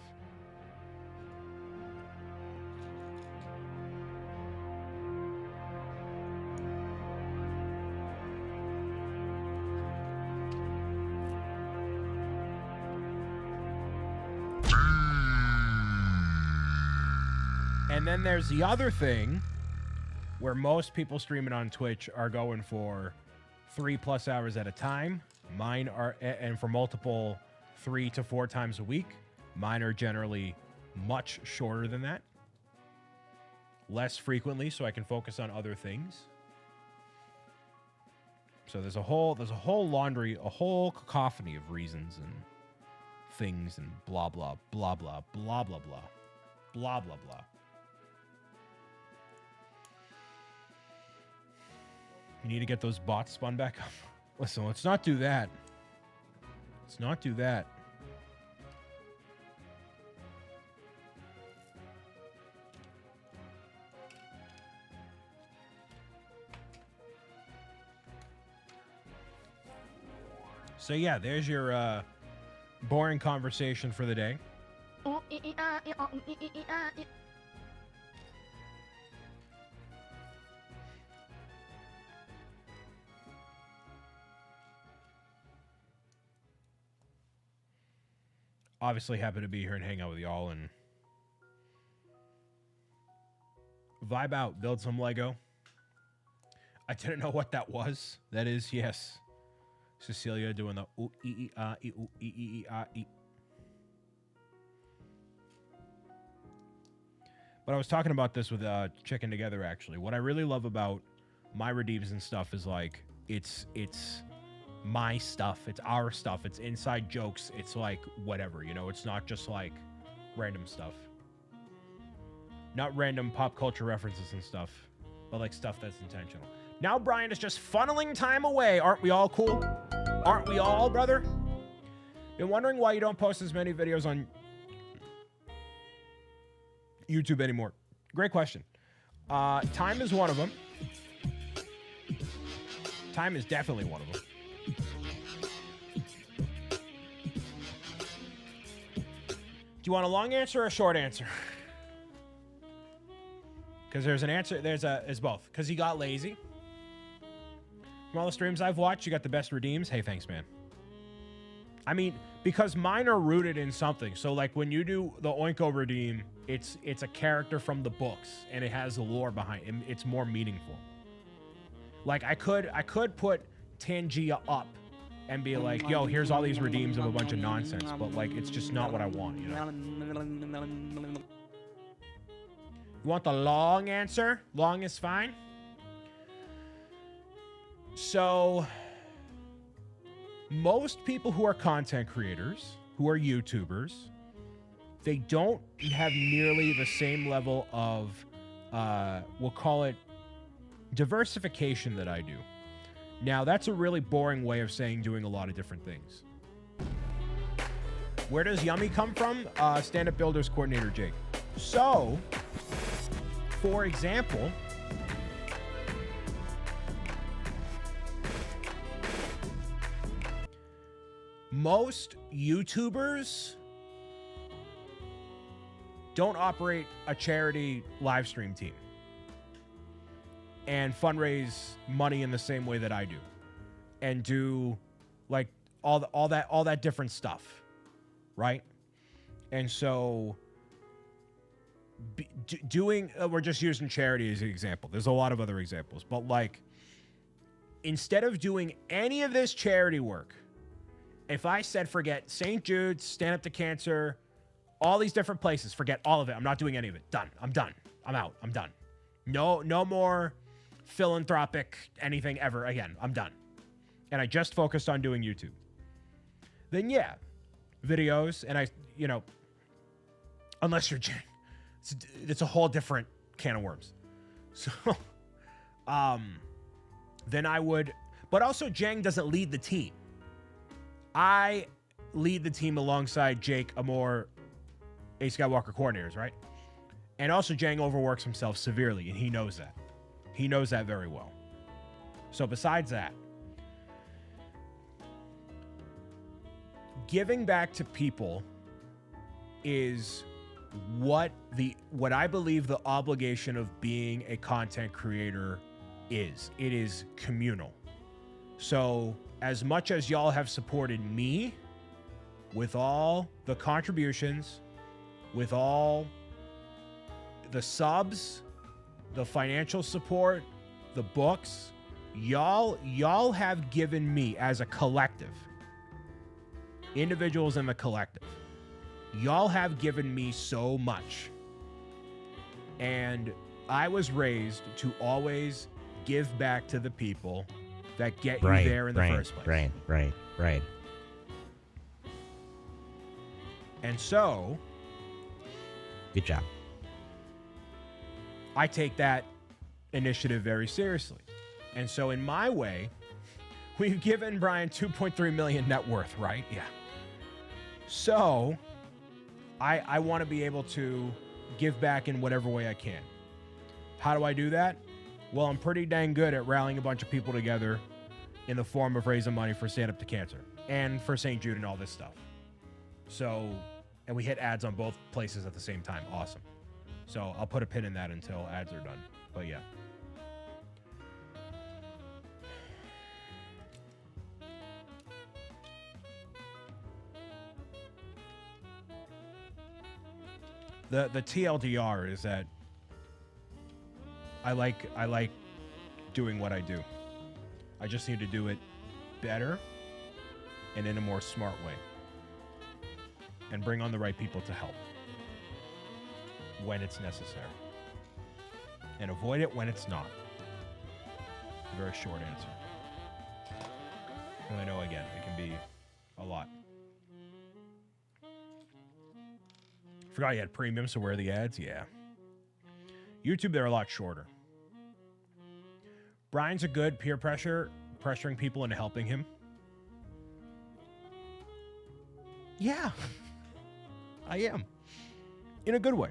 And then there's the other thing where most people streaming on Twitch are going for 3+ hours at a time. Mine are, and for multiple 3 to 4 times a week. Mine are generally much shorter than that. Less frequently, so I can focus on other things. So there's a whole laundry, a whole cacophony of reasons and things and blah, blah, blah, blah, blah, blah, blah, blah, blah, blah. You need to get those bots spun back up. Listen, let's not do that. Let's not do that. So yeah, there's your boring conversation for the day. Obviously happy to be here and hang out with y'all and vibe out, build some Lego. I didn't know what that was. That is, yes. Cecilia doing the ooh, ee, ah, ee, ooh, ee, ah, ee. But I was talking about this with Chicken Together, actually. What I really love about my redeems and stuff is, like, it's my stuff. It's our stuff. It's inside jokes. It's, like, whatever, you know? It's not just, like, random stuff. Not random pop culture references and stuff, but, like, stuff that's intentional. Now Brian is just funneling time away. Aren't we all cool? Aren't we all, brother? Been wondering why you don't post as many videos on YouTube anymore. Great question. Time is one of them. Time is definitely one of them. Do you want a long answer or a short answer? Because there's an answer. There's both. Because he got lazy. From all the streams I've watched, you got the best redeems. Hey, thanks, man. I mean, because mine are rooted in something. So, like, when you do the Oinko redeem, it's a character from the books, and it has the lore behind it. It's more meaningful. Like, I could put Tangia up and be like, yo, here's all these redeems of a bunch of nonsense. But, like, it's just not what I want, you know? You want the long answer? Long is fine. So, most people who are content creators, who are YouTubers, they don't have nearly the same level of, we'll call it diversification that I do. Now, that's a really boring way of saying doing a lot of different things. Where does Yummy come from? Stand-up Builders Coordinator Jake. So, for example, most YouTubers don't operate a charity live stream team and fundraise money in the same way that I do, and do like all that different stuff, right? And so we're just using charity as an example. There's a lot of other examples, but like, instead of doing any of this charity work, if I said forget St. Jude's, Stand Up to Cancer, all these different places, forget all of it. I'm not doing any of it. Done. I'm done. I'm out. I'm done. No more philanthropic anything ever again. I'm done. And I just focused on doing YouTube. Then yeah, videos, and unless you're Jang, it's a whole different can of worms. So, then I would, but also Jang doesn't lead the team. I lead the team alongside Jake, Amor, A Skywalker coordinators, right? And also Jang overworks himself severely, and he knows that. He knows that very well. So besides that, giving back to people is what I believe the obligation of being a content creator is. It is communal. So as much as y'all have supported me with all the contributions, with all the subs, the financial support, the books, y'all have given me as a collective, individuals in the collective, y'all have given me so much. And I was raised to always give back to the people that get you there in the first place. Right. And so, good job. I take that initiative very seriously. And so in my way, we've given Brian 2.3 million net worth, right? Yeah. So I want to be able to give back in whatever way I can. How do I do that? Well, I'm pretty dang good at rallying a bunch of people together in the form of raising money for Stand Up to Cancer and for St. Jude and all this stuff. So, and we hit ads on both places at the same time. Awesome. So I'll put a pin in that until ads are done. But yeah. The TLDR is that I like doing what I do. I just need to do it better and in a more smart way, and bring on the right people to help. when it's necessary. And avoid it when it's not. Very short answer. And I know, again, it can be a lot. Forgot you had premium, so where are the ads? Yeah. YouTube, they're a lot shorter. Brian's a good peer pressuring people into helping him. Yeah. I am. In a good way.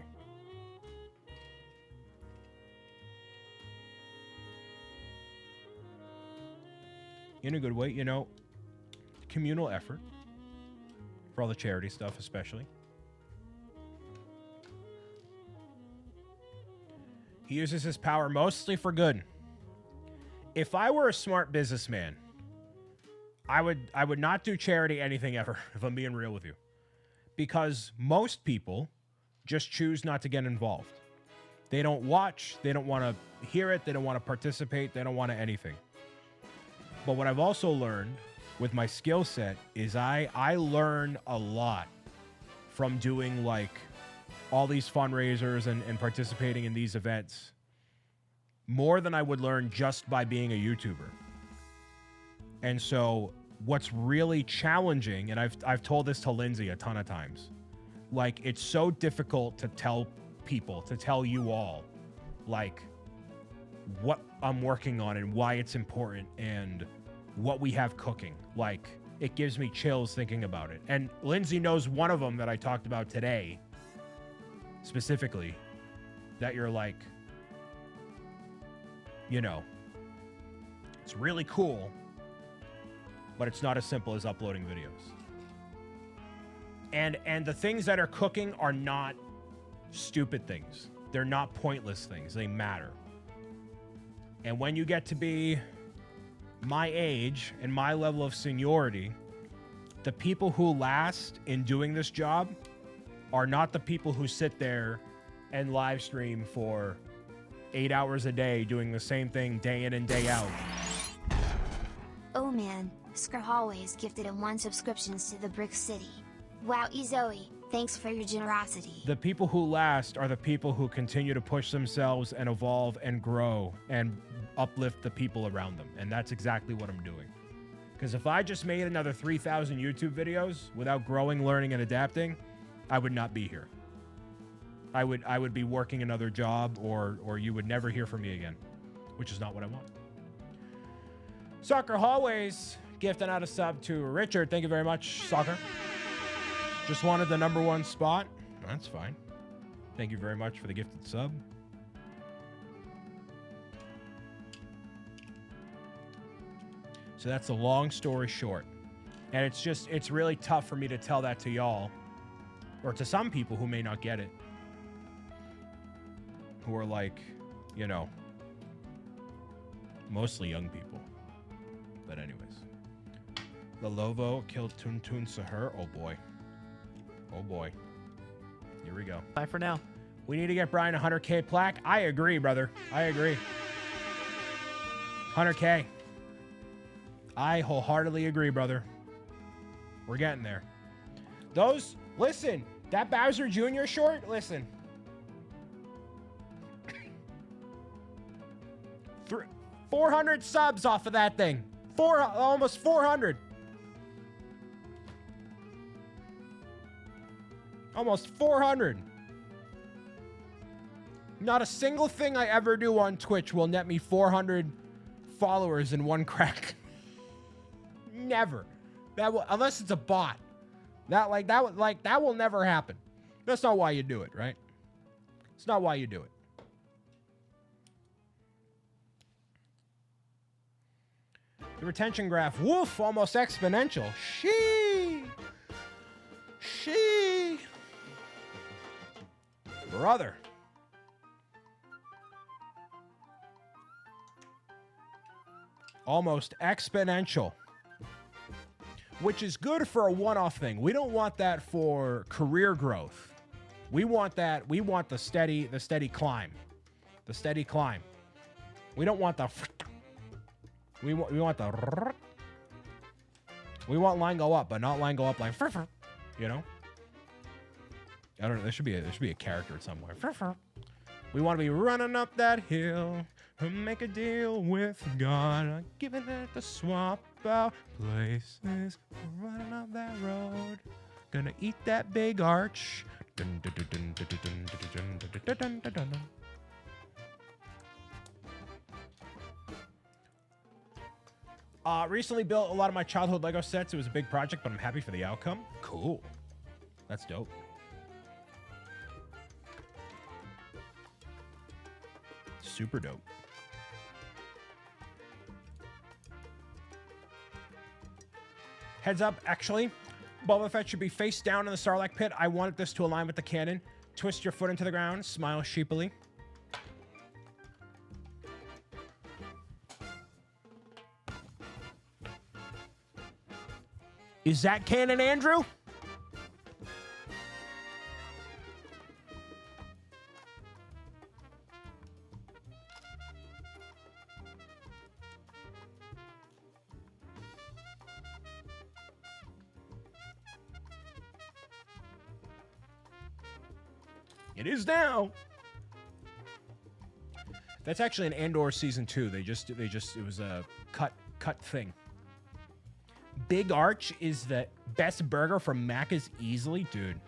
In a good way, you know, communal effort for all the charity stuff, especially. He uses his power mostly for good. If I were a smart businessman, I would not do charity anything ever, if I'm being real with you. Because most people just choose not to get involved. They don't watch, they don't want to hear it, they don't want to participate, they don't want to anything. But what I've also learned with my skill set is I learn a lot from doing like all these fundraisers and participating in these events. More than I would learn just by being a YouTuber. And so what's really challenging, and I've told this to Lindsay a ton of times, like it's so difficult to tell people, to tell you all, like what I'm working on and why it's important and what we have cooking. Like it gives me chills thinking about it. And Lindsay knows one of them that I talked about today, specifically, that you're like, you know, it's really cool, but it's not as simple as uploading videos. And the things that are cooking are not stupid things. They're not pointless things. They matter. And when you get to be my age and my level of seniority, the people who last in doing this job are not the people who sit there and live stream for 8 hours a day doing the same thing day in and day out. Oh man, Skr always gifted him 1 subscriptions to the Brick City. Wow, Zoe, thanks for your generosity. The people who last are the people who continue to push themselves and evolve and grow and uplift the people around them. And that's exactly what I'm doing. Because if I just made another 3,000 YouTube videos without growing, learning, and adapting, I would not be here. I would be working another job, or you would never hear from me again, which is not what I want. Soccer Hallways gifting out a sub to Richard. Thank you very much, Soccer. Just wanted the #1 spot. That's fine. Thank you very much for the gifted sub. So that's a long story short. And it's really tough for me to tell that to y'all, or to some people who may not get it, who are like, you know, mostly young people. But anyways. The Lovo killed Tuntun Sahur. Oh boy. Oh boy. Here we go. Bye for now. We need to get Brian a 100K plaque. I agree, brother. I agree. 100K. I wholeheartedly agree, brother. We're getting there. Those, listen, that Bowser Jr. short, listen. 400 subs off of that thing. Almost 400. Almost 400. Not a single thing I ever do on Twitch will net me 400 followers in one crack. Never. That will, unless it's a bot. That will never happen. That's not why you do it, right? It's not why you do it. The retention graph, woof, almost exponential. She. Brother. Almost exponential. Which is good for a one-off thing. We don't want that for career growth. We want that. We want the steady climb. The steady climb. We don't want the. We want the. We want line go up, but not line go up like, you know. I don't know. There should be a character somewhere. We want to be running up that hill and make a deal with God. Giving it the swap out places. Running up that road. Gonna eat that big arch. Dun, dun, dun, dun, dun, dun, dun, dun, dun, dun, dun, dun, dun. Recently built a lot of my childhood Lego sets. It was a big project, but I'm happy for the outcome. Cool. That's dope. Super dope. Heads up, actually, Boba Fett should be face down in the Sarlacc Pit. I wanted this to align with the cannon. Twist your foot into the ground, smile sheepily. Is that canon, Andrew? It is now. That's actually an Andor season 2. It was a cut thing. Big Arch is the best burger from Macca's easily. Dude,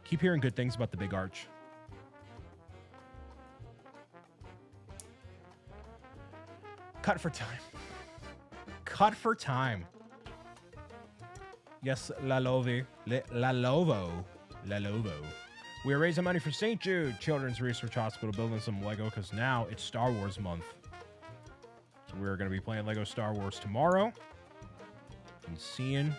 keep hearing good things about the Big Arch. Cut for time. Cut for time. Yes, La Lovo. We are raising money for St. Jude Children's Research Hospital, building some Lego, because now it's Star Wars month. So we're going to be playing Lego Star Wars tomorrow. And seeing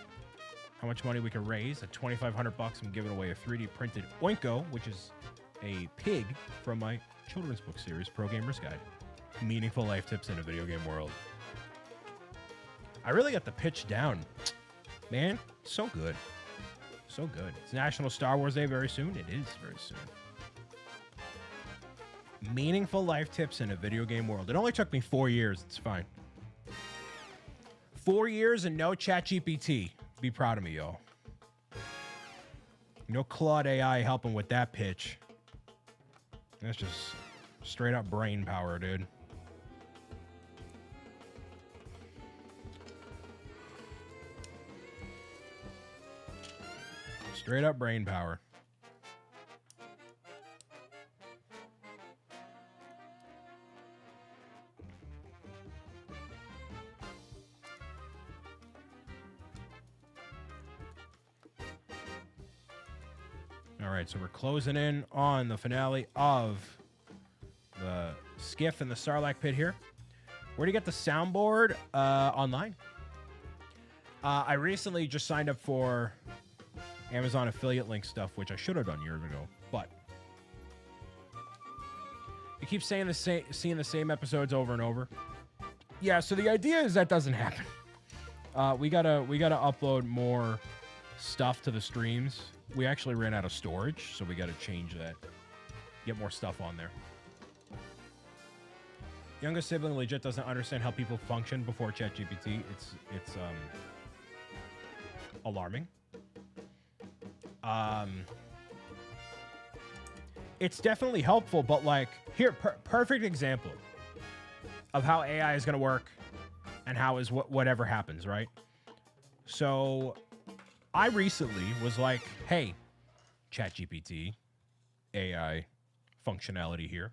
how much money we can raise. At $2,500, I'm giving away a 3D printed Oinko, which is a pig from my children's book series, Pro Gamer's Guide. Meaningful life tips in a video game world. I really got the pitch down. Man, so good. So good. It's National Star Wars Day very soon. It is very soon. Meaningful life tips in a video game world. It only took me 4 years. It's fine. 4 years and no ChatGPT. Be proud of me, y'all. No Claude AI helping with that pitch. That's just straight up brain power, dude. Straight up brain power. All right, so we're closing in on the finale of the skiff and the Sarlacc Pit here. Where do you get the soundboard? Online. I recently just signed up for Amazon affiliate link stuff, which I should have done years ago, but you keep saying seeing the same episodes over and over. Yeah, so the idea is that doesn't happen. We gotta upload more stuff to the streams. We actually ran out of storage, so we gotta change that. Get more stuff on there. Youngest sibling legit doesn't understand how people function before ChatGPT. It's alarming. It's definitely helpful, but like here, perfect example of how AI is going to work and how is whatever happens, right? So I recently was like, hey, ChatGPT, AI functionality here.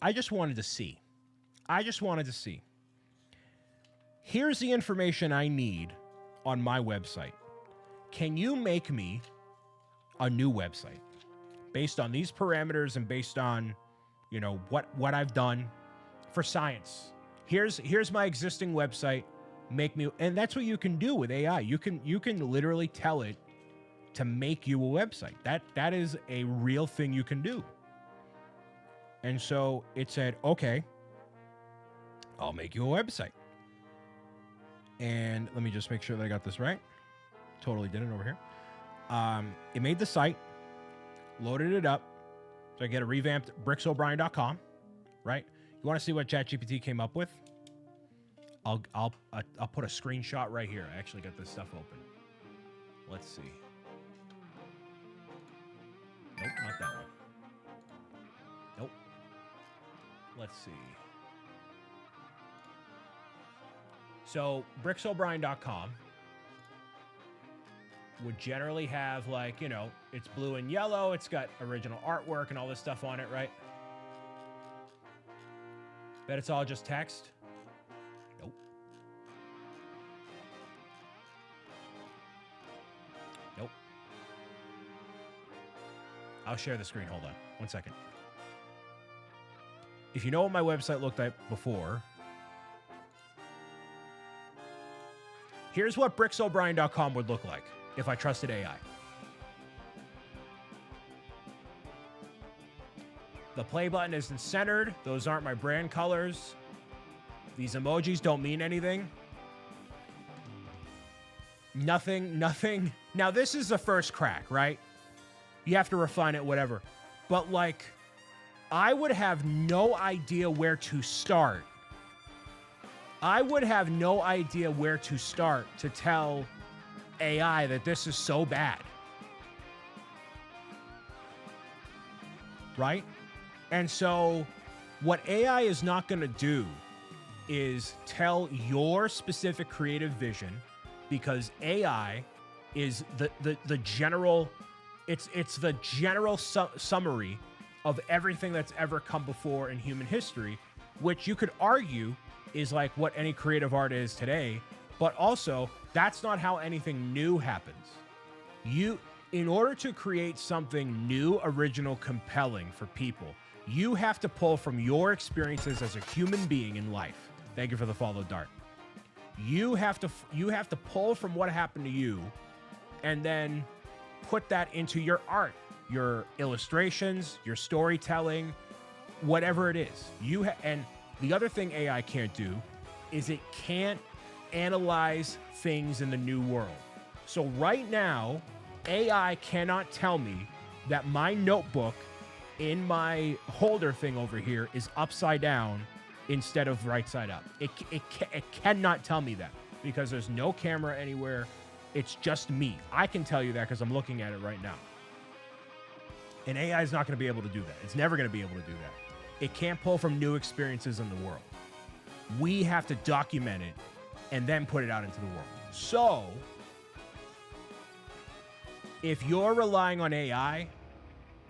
I just wanted to see. Here's the information I need on my website. Can you make me a new website based on these parameters and based on, you know, what I've done for science? Here's my existing website. Make me, and that's what you can do with AI. You can literally tell it to make you a website. That is a real thing you can do. And so it said, okay, I'll make you a website. And let me just make sure that I got this right. Totally did it over here. It made the site, loaded it up, so I get a revamped bricksobrien.com, right? You want to see what ChatGPT came up with? I'll put a screenshot right here. I actually got this stuff open. Let's see. let's see. So bricksobrien.com would generally have, like, you know, it's blue and yellow. It's got original artwork and all this stuff on it, right? Bet it's all just text. Nope. Nope. I'll share the screen. Hold on. 1 second. If you know what my website looked like before, here's what bricksobrien.com would look like if I trusted AI. The play button isn't centered. Those aren't my brand colors. These emojis don't mean anything. Nothing. Now, this is the first crack, right? You have to refine it, whatever. But, like, I would have no idea where to start. I would have no idea where to start to tell AI that this is so bad. Right? And so what AI is not going to do is tell your specific creative vision, because AI is the general, it's the general summary of everything that's ever come before in human history, which you could argue is like what any creative art is today, but also that's not how anything new happens. In order to create something new, original, compelling for people, you have to pull from your experiences as a human being in life. Thank you for the follow, Dart. You have to pull from what happened to you and then put that into your art, your illustrations, your storytelling, whatever it is. And the other thing AI can't do is it can't analyze things in the new world. So right now, AI cannot tell me that my notebook in my holder thing over here is upside down instead of right side up. It cannot tell me that because there's no camera anywhere. It's just me. I can tell you that because I'm looking at it right now. And AI is not going to be able to do that. It's never going to be able to do that. It can't pull from new experiences in the world. We have to document it and then put it out into the world. So, if you're relying on AI,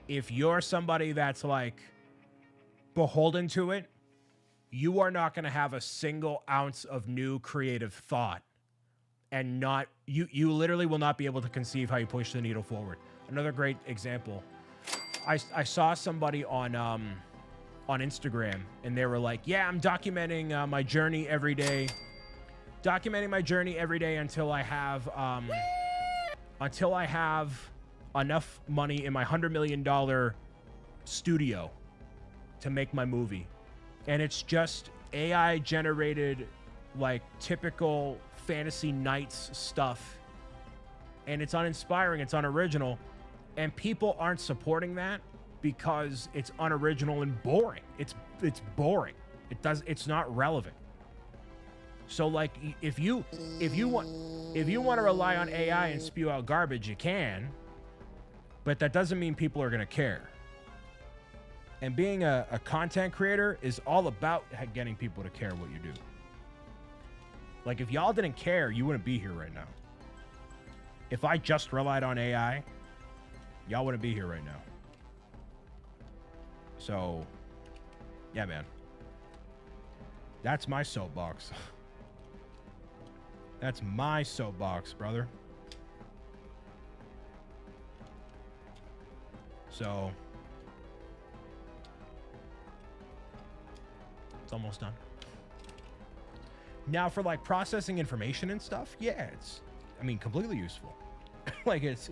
if you're somebody that's like beholden to it, you are not going to have a single ounce of new creative thought, and you literally will not be able to conceive how you push the needle forward. Another great example, I saw somebody on Instagram, and they were like, yeah, I'm documenting my journey every day. Documenting my journey every day until I have enough money in my $100 million studio to make my movie. And it's just AI generated, like, typical fantasy nights stuff. And it's uninspiring, it's unoriginal. And people aren't supporting that because it's unoriginal and boring. It's boring. It's not relevant. So, like, if you want to rely on AI and spew out garbage, you can, but that doesn't mean people are going to care. And being a content creator is all about getting people to care what you do. Like, if y'all didn't care, you wouldn't be here right now. If I just relied on AI, y'all wouldn't be here right now. So, yeah, man. That's my soapbox. That's my soapbox, brother. So, it's almost done. Now, for like processing information and stuff, yeah, it's, I mean, completely useful. Like, it's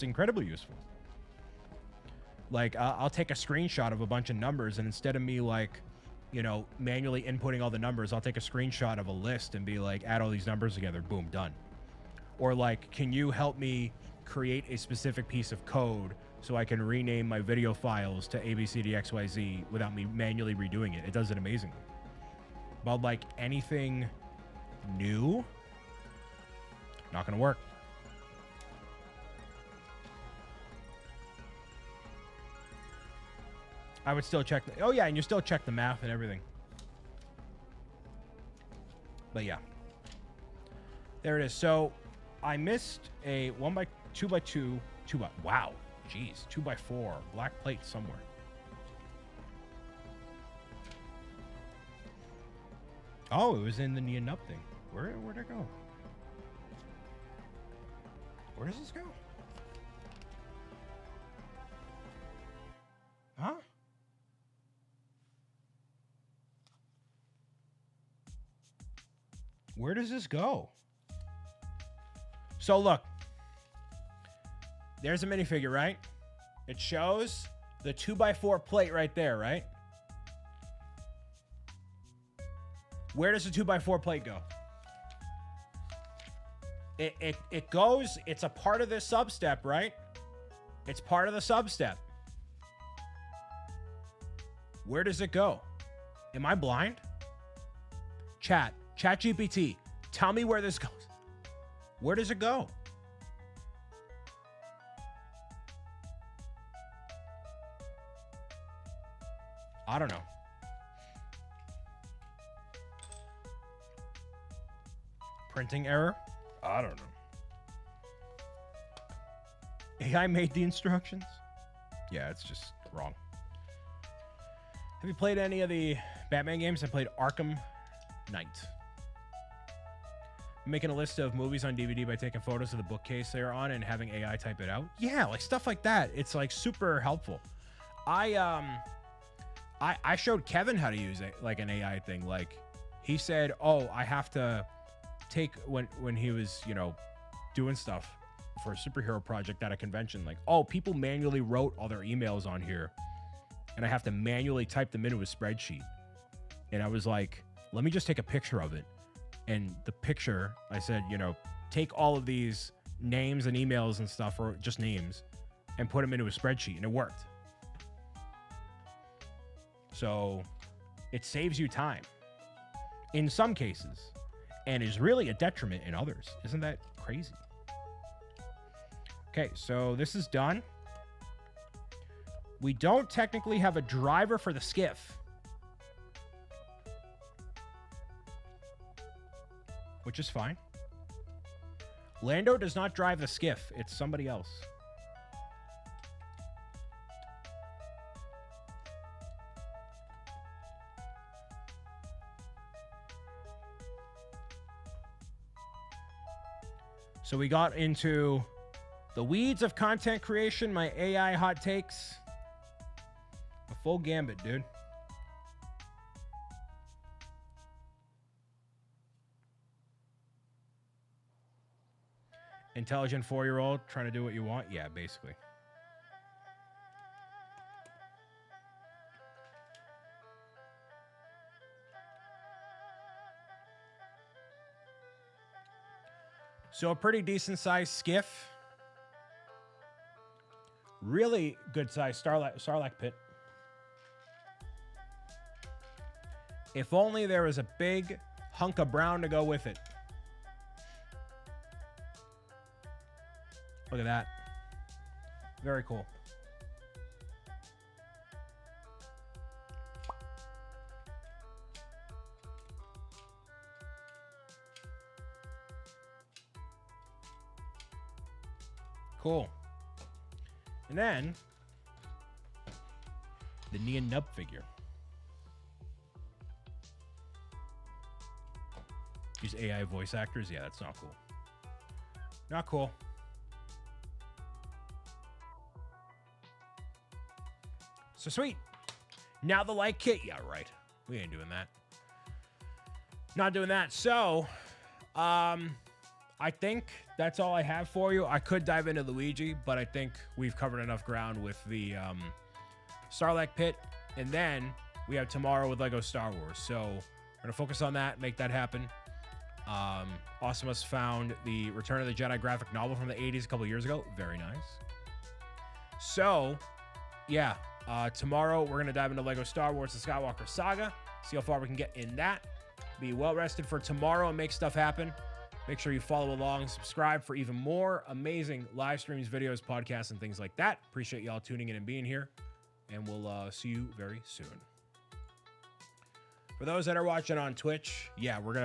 incredibly useful. Like, I'll take a screenshot of a bunch of numbers, and instead of me, like, you know, manually inputting all the numbers, I'll take a screenshot of a list and be like, add all these numbers together, boom, done. Or like, can you help me create a specific piece of code so I can rename my video files to ABCDXYZ without me manually redoing it? It does it amazingly. But like anything new, not gonna work. I would still check. Oh yeah, and you still check the math and everything. But yeah, there it is. So I missed a 1x2x2 wow, jeez, 2x4 black plate somewhere. Oh, it was in the Neon Up thing. Where'd it go? Where does this go? Huh? Where does this go? So look, there's a minifigure, right? It shows the 2x4 plate right there, right? Where does the 2x4 plate go? It goes, it's a part of this sub-step, right? It's part of the sub-step. Where does it go? Am I blind? Chat GPT, tell me where this goes. Where does it go? I don't know. Printing error? I don't know. AI made the instructions? Yeah, it's just wrong. Have you played any of the Batman games? I played Arkham Knight. I'm making a list of movies on DVD by taking photos of the bookcase they're on and having AI type it out. Yeah, like stuff like that. It's like super helpful. I showed Kevin how to use it, like an AI thing. Like he said, oh, I have to take when he was, you know, doing stuff for a superhero project at a convention, like, oh, people manually wrote all their emails on here and I have to manually type them into a spreadsheet. And I was like, let me just take a picture of it. And the picture, I said, you know, take all of these names and emails and stuff, or just names, and put them into a spreadsheet, and it worked. So it saves you time in some cases and is really a detriment in others. Isn't that crazy? Okay, so this is done. We don't technically have a driver for the skiff, which is fine. Lando does not drive the skiff. It's somebody else. So we got into the weeds of content creation, my AI hot takes. A full gambit, dude. Intelligent 4-year-old trying to do what you want? Yeah, basically. So a pretty decent sized skiff. Really good sized Sarlacc Pit. If only there was a big hunk of brown to go with it. Look at that. Very cool. Cool. And then the Neon Nub figure. Use AI voice actors? Yeah, that's not cool. Not cool. So sweet. Now the light kit. Yeah, right. We ain't doing that. Not doing that. So, I think that's all I have for you. I could dive into Luigi, but I think we've covered enough ground with the Sarlacc Pit. And then we have tomorrow with Lego Star Wars. So we're going to focus on that, make that happen. Awesomus found the Return of the Jedi graphic novel from the 80s a couple years ago. Very nice. So, yeah. Tomorrow, we're going to dive into Lego Star Wars The Skywalker Saga. See how far we can get in that. Be well rested for tomorrow and make stuff happen. Make sure you follow along and subscribe for even more amazing live streams, videos, podcasts, and things like that. Appreciate y'all tuning in and being here. and we'll see you very soon. For those that are watching on Twitch, yeah, we're gonna